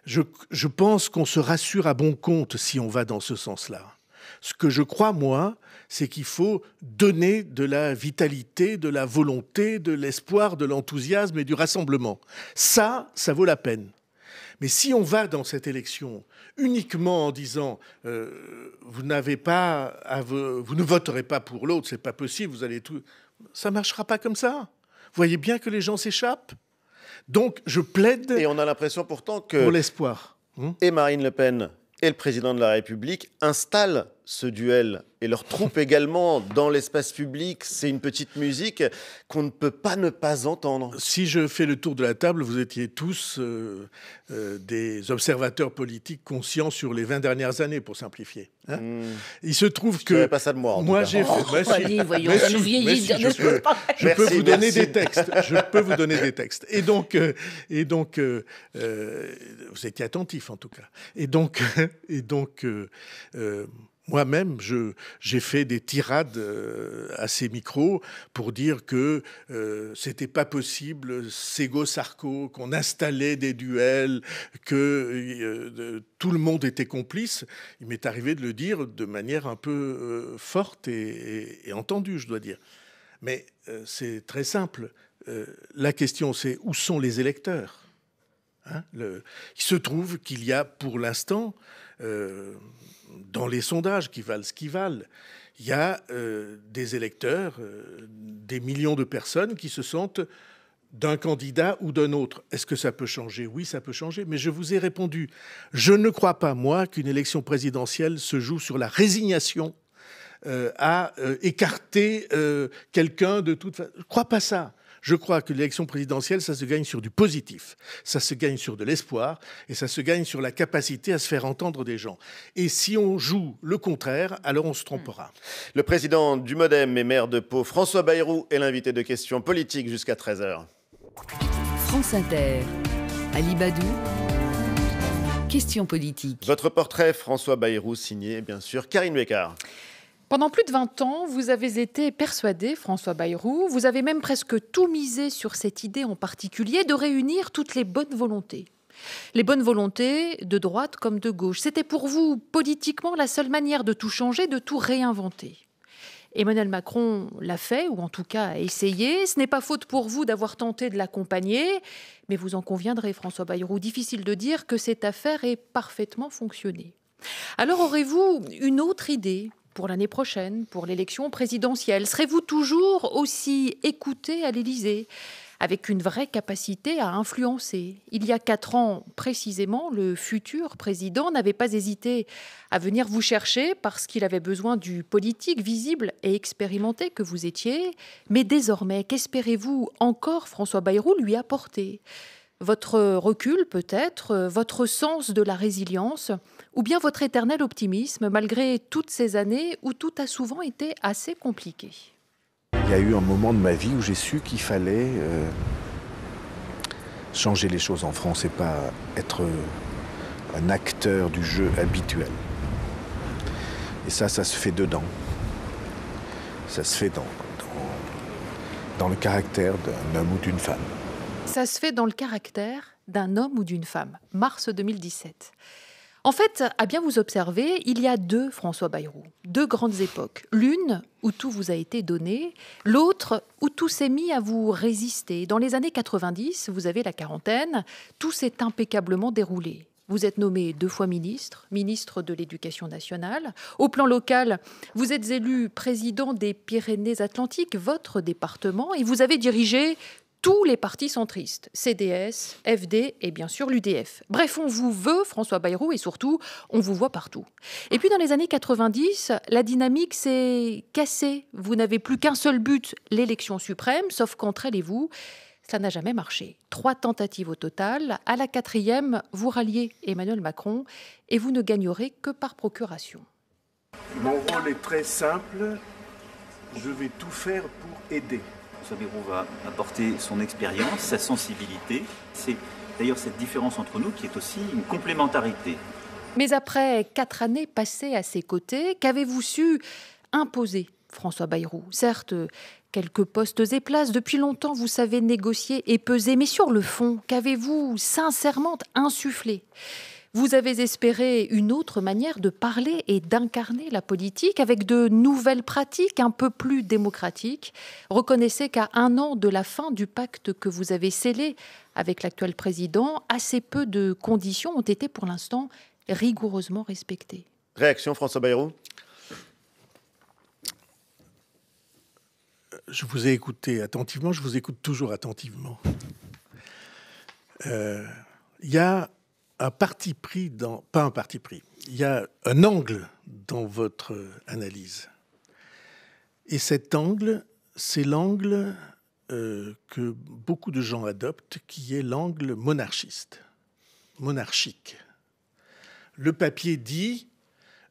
S3: Je pense qu'on se rassure à bon compte si on va dans ce sens-là. Ce que je crois, moi, c'est qu'il faut donner de la vitalité, de la volonté, de l'espoir, de l'enthousiasme et du rassemblement. Ça vaut la peine. Mais si on va dans cette élection uniquement en disant vous ne voterez pas pour l'autre, c'est pas possible, vous allez tout, ça marchera pas comme ça. Vous voyez bien que les gens s'échappent. Donc je plaide.
S1: Et on a l'impression pourtant que
S3: pour l'espoir.
S1: Et Marine Le Pen et le président de la République installent ce duel et leurs troupes également dans l'espace public. C'est une petite musique qu'on ne peut pas ne pas entendre.
S3: Si je fais le tour de la table, vous étiez tous des observateurs politiques conscients sur les 20 dernières années, pour simplifier. Il se trouve que...
S1: pas ça de moi,
S3: j'ai fait...
S4: Allez, voyons, ça nous vieillit.
S3: Je peux vous donner des textes. Je peux vous donner des textes. Et donc vous étiez attentifs, en tout cas. Et donc moi-même, j'ai fait des tirades à ces micros pour dire que c'était pas possible, Ségo-Sarko, qu'on installait des duels, que tout le monde était complice. Il m'est arrivé de le dire de manière un peu forte et entendue, je dois dire. Mais c'est très simple. La question, c'est où sont les électeurs ? Il se trouve qu'il y a, pour l'instant... dans les sondages qui valent ce qu'ils valent, il y a des électeurs, des millions de personnes qui se sentent d'un candidat ou d'un autre. Est-ce que ça peut changer ? Oui, ça peut changer, mais je vous ai répondu. Je ne crois pas, moi, qu'une élection présidentielle se joue sur la résignation à écarter quelqu'un de toute façon. Je ne crois pas ça. Je crois que l'élection présidentielle, ça se gagne sur du positif, ça se gagne sur de l'espoir et ça se gagne sur la capacité à se faire entendre des gens. Et si on joue le contraire, alors on se trompera.
S1: Le président du MoDem et maire de Pau, François Bayrou, est l'invité de questions politiques jusqu'à 13h.
S2: France Inter, Ali Badou, questions politiques.
S1: Votre portrait, François Bayrou, signé bien sûr Karine Bécard.
S5: Pendant plus de 20 ans, vous avez été persuadé, François Bayrou, vous avez même presque tout misé sur cette idée en particulier de réunir toutes les bonnes volontés. Les bonnes volontés de droite comme de gauche. C'était pour vous, politiquement, la seule manière de tout changer, de tout réinventer. Emmanuel Macron l'a fait, ou en tout cas a essayé. Ce n'est pas faute pour vous d'avoir tenté de l'accompagner, mais vous en conviendrez, François Bayrou, difficile de dire que cette affaire ait parfaitement fonctionné. Alors aurez-vous une autre idée pour l'année prochaine, pour l'élection présidentielle? Serez-vous toujours aussi écouté à l'Élysée, avec une vraie capacité à influencer? Il y a 4 ans, précisément, le futur président n'avait pas hésité à venir vous chercher parce qu'il avait besoin du politique visible et expérimenté que vous étiez. Mais désormais, qu'espérez-vous encore, François Bayrou, lui apporter? Votre recul peut-être, votre sens de la résilience, ou bien votre éternel optimisme malgré toutes ces années où tout a souvent été assez compliqué?
S7: Il y a eu un moment de ma vie où j'ai su qu'il fallait changer les choses en France et pas être un acteur du jeu habituel. Et ça se fait dedans. Ça se fait dans le caractère d'un homme ou d'une femme.
S5: Ça se fait dans le caractère d'un homme ou d'une femme. Mars 2017. En fait, à bien vous observer, il y a deux François Bayrou, deux grandes époques. L'une où tout vous a été donné, l'autre où tout s'est mis à vous résister. Dans les années 90, vous avez la quarantaine, tout s'est impeccablement déroulé. Vous êtes nommé 2 fois ministre de l'Éducation nationale. Au plan local, vous êtes élu président des Pyrénées-Atlantiques, votre département, et vous avez dirigé tous les partis centristes, CDS, FD et bien sûr l'UDF. Bref, on vous veut, François Bayrou, et surtout, on vous voit partout. Et puis dans les années 90, la dynamique s'est cassée. Vous n'avez plus qu'un seul but, l'élection suprême, sauf qu'entre elle et vous, ça n'a jamais marché. 3 tentatives au total. À la 4e, vous ralliez Emmanuel Macron et vous ne gagnerez que par procuration.
S7: Mon rôle est très simple. Je vais tout faire pour aider.
S8: François Bayrou va apporter son expérience, sa sensibilité. C'est d'ailleurs cette différence entre nous qui est aussi une complémentarité.
S5: Mais après 4 années passées à ses côtés, qu'avez-vous su imposer, François Bayrou? Certes, quelques postes et places, depuis longtemps vous savez négocier et peser, mais sur le fond, qu'avez-vous sincèrement insufflé? Vous avez espéré une autre manière de parler et d'incarner la politique avec de nouvelles pratiques un peu plus démocratiques. Reconnaissez qu'à 1 an de la fin du pacte que vous avez scellé avec l'actuel président, assez peu de conditions ont été pour l'instant rigoureusement respectées.
S1: Réaction, François Bayrou?
S3: Je vous ai écouté attentivement, je vous écoute toujours attentivement. Il y a un parti pris pas un parti pris, il y a un angle dans votre analyse. Et cet angle, c'est l'angle que beaucoup de gens adoptent, qui est l'angle monarchique. Le papier dit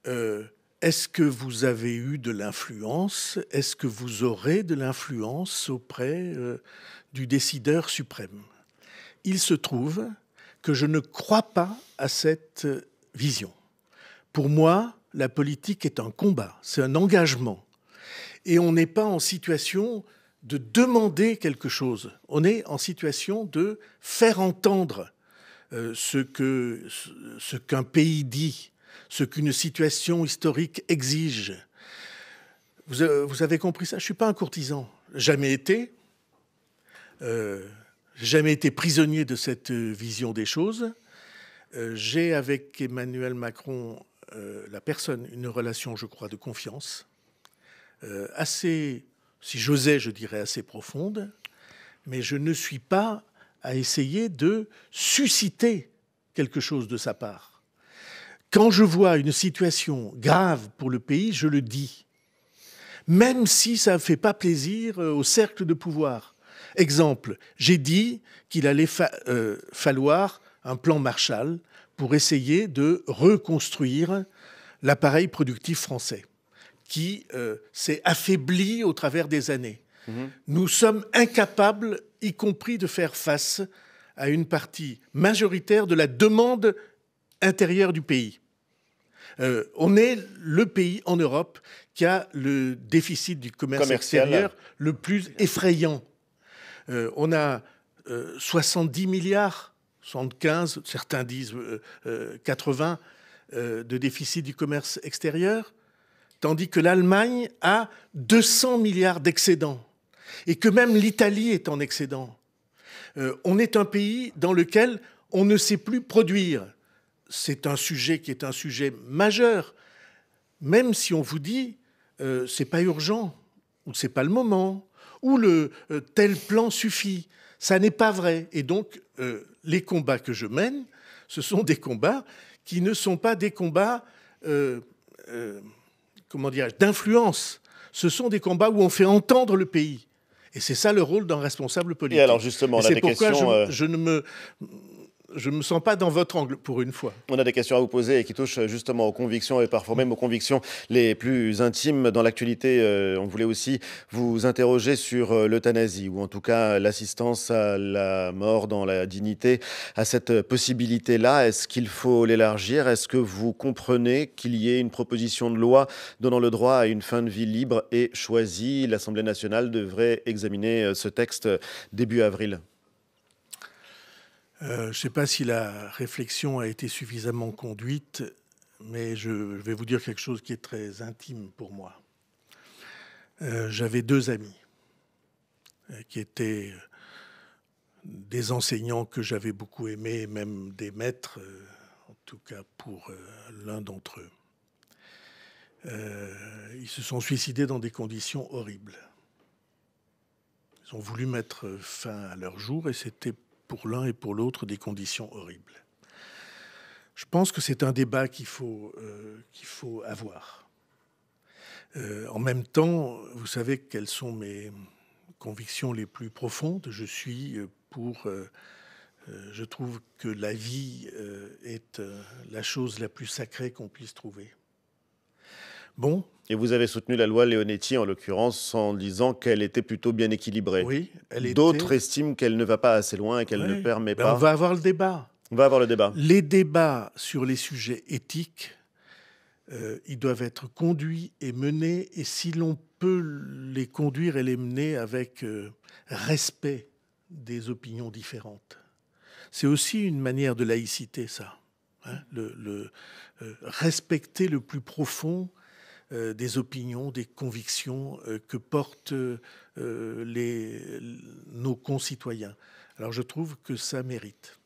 S3: est-ce que vous avez eu de l'influence? Est-ce que vous aurez de l'influence auprès du décideur suprême? Il se trouve que je ne crois pas à cette vision. Pour moi, la politique est un combat, c'est un engagement. Et on n'est pas en situation de demander quelque chose. On est en situation de faire entendre ce qu'un pays dit, ce qu'une situation historique exige. Vous avez compris ça? Je ne suis pas un courtisan. Jamais été. Jamais été prisonnier de cette vision des choses. J'ai avec Emmanuel Macron, la personne, une relation, je crois, de confiance, assez, si j'osais, je dirais assez profonde, mais je ne suis pas à essayer de susciter quelque chose de sa part. Quand je vois une situation grave pour le pays, je le dis, même si ça ne fait pas plaisir au cercle de pouvoir. Exemple, j'ai dit qu'il allait falloir un plan Marshall pour essayer de reconstruire l'appareil productif français qui s'est affaibli au travers des années. Nous sommes incapables, y compris de faire face à une partie majoritaire de la demande intérieure du pays. On est le pays en Europe qui a le déficit du commerce extérieur le plus effrayant. On a 70 milliards, 75, certains disent 80 de déficit du commerce extérieur, tandis que l'Allemagne a 200 milliards d'excédents et que même l'Italie est en excédent. On est un pays dans lequel on ne sait plus produire. C'est un sujet qui est un sujet majeur, même si on vous dit c'est pas urgent ou c'est pas le moment ou le tel plan suffit. Ça n'est pas vrai. Et donc, les combats que je mène, ce sont des combats qui ne sont pas des combats d'influence. Ce sont des combats où on fait entendre le pays. Et c'est ça le rôle d'un responsable politique.
S1: Et alors justement, on a des questions...
S3: C'est pourquoi je ne me sens pas dans votre angle, pour une fois.
S1: On a des questions à vous poser et qui touchent justement aux convictions et parfois même aux convictions les plus intimes. Dans l'actualité, on voulait aussi vous interroger sur l'euthanasie, ou en tout cas l'assistance à la mort dans la dignité. À cette possibilité-là, est-ce qu'il faut l'élargir? Est-ce que vous comprenez qu'il y ait une proposition de loi donnant le droit à une fin de vie libre et choisie? L'Assemblée nationale devrait examiner ce texte début avril.
S3: Je ne sais pas si la réflexion a été suffisamment conduite, mais je vais vous dire quelque chose qui est très intime pour moi. J'avais 2 amis qui étaient des enseignants que j'avais beaucoup aimés, même des maîtres, en tout cas pour l'un d'entre eux. Ils se sont suicidés dans des conditions horribles. Ils ont voulu mettre fin à leur jour et c'était pour l'un et pour l'autre des conditions horribles. Je pense que c'est un débat qu'il faut avoir. En même temps, vous savez quelles sont mes convictions les plus profondes. Je trouve que la vie est la chose la plus sacrée qu'on puisse trouver. Bon.
S1: Et vous avez soutenu la loi Leonetti, en l'occurrence, en disant qu'elle était plutôt bien équilibrée.
S3: Oui,
S1: D'autres estiment qu'elle ne va pas assez loin et qu'elle ne permet pas...
S3: On va avoir le débat.
S1: On va avoir le débat.
S3: Les débats sur les sujets éthiques, ils doivent être conduits et menés, et si l'on peut les conduire et les mener avec respect des opinions différentes. C'est aussi une manière de laïcité, ça. Hein, respecter le plus profond des opinions, des convictions que portent nos concitoyens. Alors je trouve que ça mérite.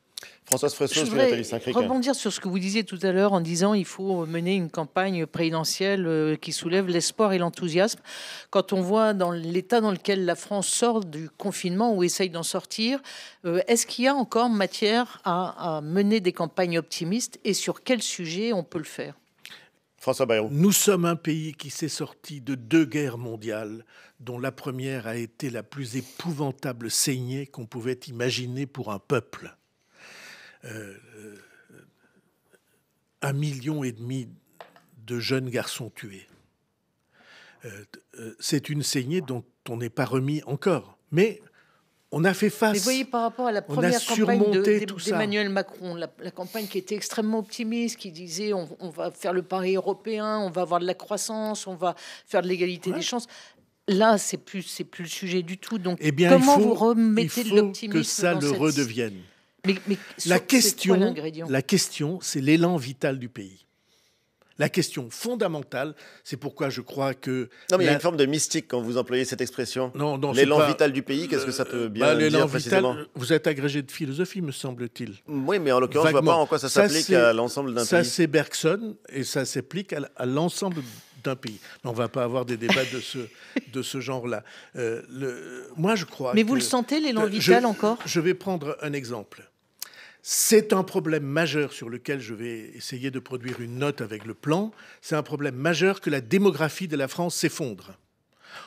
S1: Françoise Fresso,
S6: je voudrais rebondir sur ce que vous disiez tout à l'heure en disant qu'il faut mener une campagne présidentielle qui soulève l'espoir et l'enthousiasme. Quand on voit dans l'état dans lequel la France sort du confinement ou essaye d'en sortir, est-ce qu'il y a encore matière à mener des campagnes optimistes et sur quel sujet on peut le faire?
S1: François Bayrou.
S3: Nous sommes un pays qui s'est sorti de 2 guerres mondiales, dont la première a été la plus épouvantable saignée qu'on pouvait imaginer pour un peuple. 1,5 million de jeunes garçons tués. C'est une saignée dont on n'est pas remis encore. Mais on a fait face.
S6: Mais vous voyez, par rapport à la première campagne d'Emmanuel Macron, la campagne qui était extrêmement optimiste, qui disait on va faire le pari européen, on va avoir de la croissance, on va faire de l'égalité des chances. Là, c'est plus le sujet du tout. Donc, comment vous remettez de l'optimisme
S3: que ça le redevienne.
S6: Mais
S3: la question, c'est l'élan vital du pays. La question fondamentale, c'est pourquoi je crois que...
S1: Non, mais il y a une forme de mystique quand vous employez cette expression.
S3: Non,
S1: l'élan vital du pays, qu'est-ce que ça peut bien dire précisément?
S3: Vous êtes agrégé de philosophie, me semble-t-il.
S1: Oui, mais en l'occurrence, je ne vois pas en quoi ça s'applique à l'ensemble d'un pays.
S3: Ça, c'est Bergson, et ça s'applique à l'ensemble d'un pays. Mais on ne va pas avoir des débats de ce genre-là. Moi, je crois...
S6: Mais vous le sentez, l'élan vital, encore?
S3: Je vais prendre un exemple. C'est un problème majeur sur lequel je vais essayer de produire une note avec le plan. C'est un problème majeur que la démographie de la France s'effondre.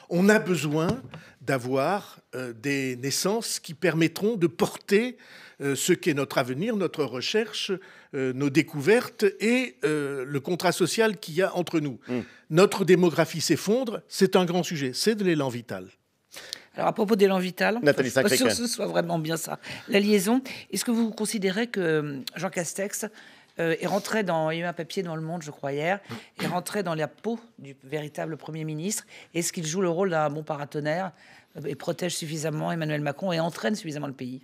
S3: On a besoin d'avoir des naissances qui permettront de porter ce qu'est notre avenir, notre recherche, nos découvertes et le contrat social qu'il y a entre nous. Notre démographie s'effondre, c'est un grand sujet, c'est de l'élan vital.
S4: Alors, à propos d'élan vital,
S1: Nathalie
S4: je ne suis pas sûre que ce soit vraiment bien ça. La liaison, est-ce que vous considérez que Jean Castex est rentré dans... Il y a eu un papier dans Le Monde, je crois, hier, est rentré dans la peau du véritable Premier ministre? Est-ce qu'il joue le rôle d'un bon paratonnerre et protège suffisamment Emmanuel Macron et entraîne suffisamment le pays?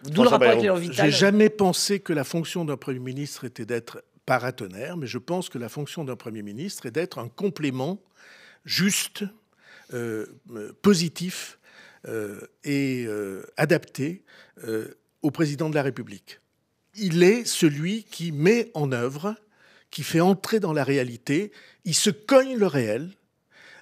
S4: D'où le rapport avec l'élan vital.
S3: J'ai jamais pensé que la fonction d'un Premier ministre était d'être paratonnerre, mais je pense que la fonction d'un Premier ministre est d'être un complément juste, positif, et adapté au président de la République. Il est celui qui met en œuvre, qui fait entrer dans la réalité, il se cogne le réel,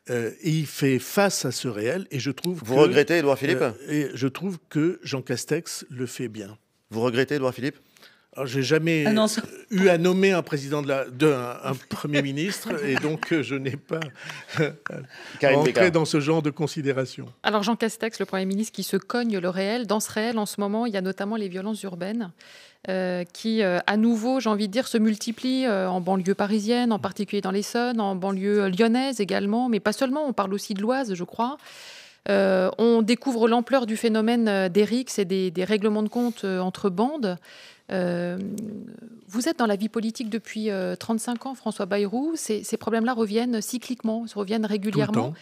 S3: et il fait face à ce réel, et je trouve
S1: Vous regrettez, Édouard Philippe
S3: et je trouve que Jean Castex le fait bien.
S1: Vous regrettez, Édouard Philippe?
S3: J'ai jamais eu à nommer un président un Premier ministre, et donc je n'ai pas rentré dans ce genre de considération.
S5: Alors Jean Castex, le Premier ministre, qui se cogne le réel. Dans ce réel, en ce moment, il y a notamment les violences urbaines qui, à nouveau, j'ai envie de dire, se multiplient en banlieue parisienne, en particulier dans l'Essonne, en banlieue lyonnaise également, mais pas seulement, on parle aussi de l'Oise, je crois. On découvre l'ampleur du phénomène des rixes et des règlements de compte entre bandes. Vous êtes dans la vie politique depuis 35 ans, François Bayrou. Ces problèmes-là reviennent cycliquement, reviennent régulièrement.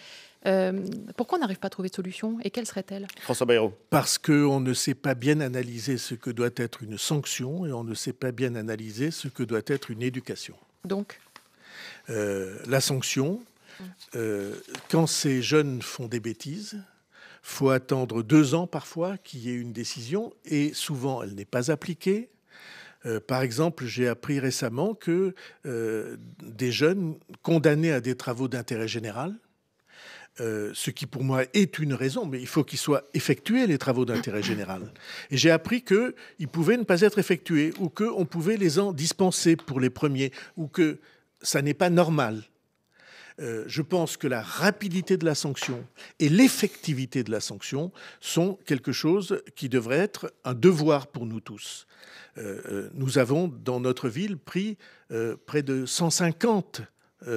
S5: Pourquoi on n'arrive pas à trouver de solution, et quelle serait-elle?
S1: François Bayrou.
S3: Parce qu'on ne sait pas bien analyser ce que doit être une sanction, et on ne sait pas bien analyser ce que doit être une éducation.
S5: Donc
S3: la sanction, quand ces jeunes font des bêtises, faut attendre 2 ans parfois qu'il y ait une décision, et souvent elle n'est pas appliquée. Par exemple, j'ai appris récemment que des jeunes condamnés à des travaux d'intérêt général, ce qui pour moi est une raison, mais il faut qu'ils soient effectués, les travaux d'intérêt général. Et j'ai appris qu'ils pouvaient ne pas être effectués, ou qu'on pouvait les en dispenser pour les premiers, ou que ça n'est pas normal. Je pense que la rapidité de la sanction et l'effectivité de la sanction sont quelque chose qui devrait être un devoir pour nous tous. Nous avons, dans notre ville, pris près de 150,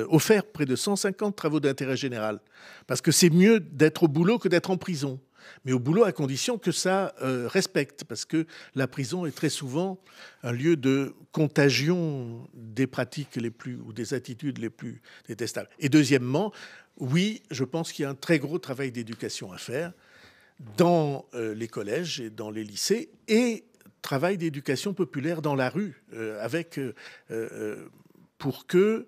S3: offert près de 150 travaux d'intérêt général. Parce que c'est mieux d'être au boulot que d'être en prison. Mais au boulot, à condition que ça respecte, parce que la prison est très souvent un lieu de contagion des pratiques ou des attitudes les plus détestables. Et deuxièmement, oui, je pense qu'il y a un très gros travail d'éducation à faire dans les collèges et dans les lycées, et travail d'éducation populaire dans la rue, pour que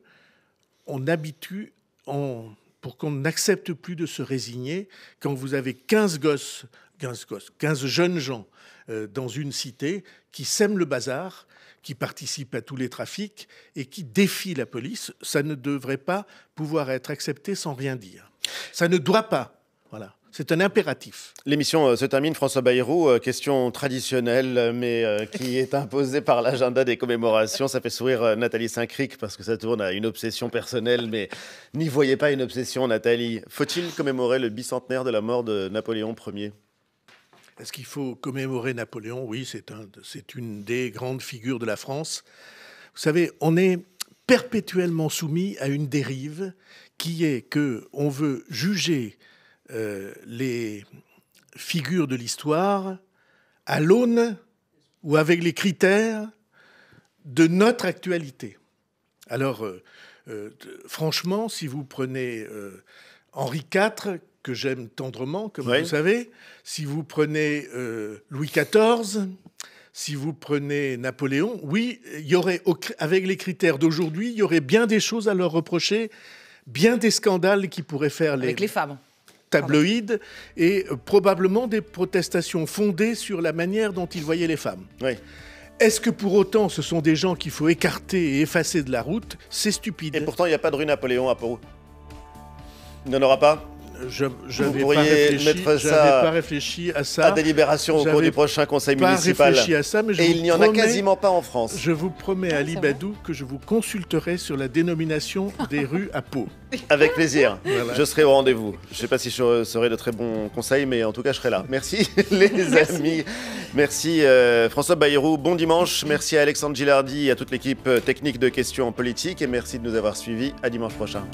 S3: on habitue pour qu'on n'accepte plus de se résigner quand vous avez 15 jeunes gens dans une cité qui sèment le bazar, qui participent à tous les trafics et qui défient la police. Ça ne devrait pas pouvoir être accepté sans rien dire. Ça ne doit pas. Voilà. C'est un impératif.
S1: L'émission se termine, François Bayrou. Question traditionnelle, mais qui est imposée par l'agenda des commémorations. Ça fait sourire Nathalie Saint-Cric, parce que ça tourne à une obsession personnelle, mais n'y voyez pas une obsession, Nathalie. Faut-il commémorer le bicentenaire de la mort de Napoléon Ier ?
S3: Est-ce qu'il faut commémorer Napoléon ? Oui, c'est une des grandes figures de la France. Vous savez, on est perpétuellement soumis à une dérive qui est qu'on veut juger les figures de l'histoire à l'aune ou avec les critères de notre actualité. Alors, franchement, si vous prenez Henri IV, que j'aime tendrement, comme vous savez, si vous prenez Louis XIV, si vous prenez Napoléon, oui, il y aurait, avec les critères d'aujourd'hui, il y aurait bien des choses à leur reprocher, bien des scandales qui pourraient faire
S4: avec les femmes.
S3: Tabloïdes, et probablement des protestations fondées sur la manière dont ils voyaient les femmes.
S1: Oui.
S3: Est-ce que pour autant ce sont des gens qu'il faut écarter et effacer de la route? C'est stupide.
S1: Et pourtant, il n'y a pas de rue Napoléon à Pau. Il n'y en aura pas?
S3: Vous pourriez mettre ça pas réfléchi à ça.
S1: À délibération au cours du prochain conseil municipal.
S3: Réfléchi à ça, mais
S1: et il n'y en a quasiment pas en France.
S3: Je vous promets, Ali Badou, que je vous consulterai sur la dénomination des rues à Pau.
S1: Avec plaisir. Voilà. Je serai au rendez-vous. Je ne sais pas si je serai de très bons conseils, mais en tout cas, je serai là. Merci les amis. Merci François Bayrou. Bon dimanche. Merci à Alexandre Gilardi et à toute l'équipe technique de Questions en politique. Et merci de nous avoir suivis. À dimanche prochain.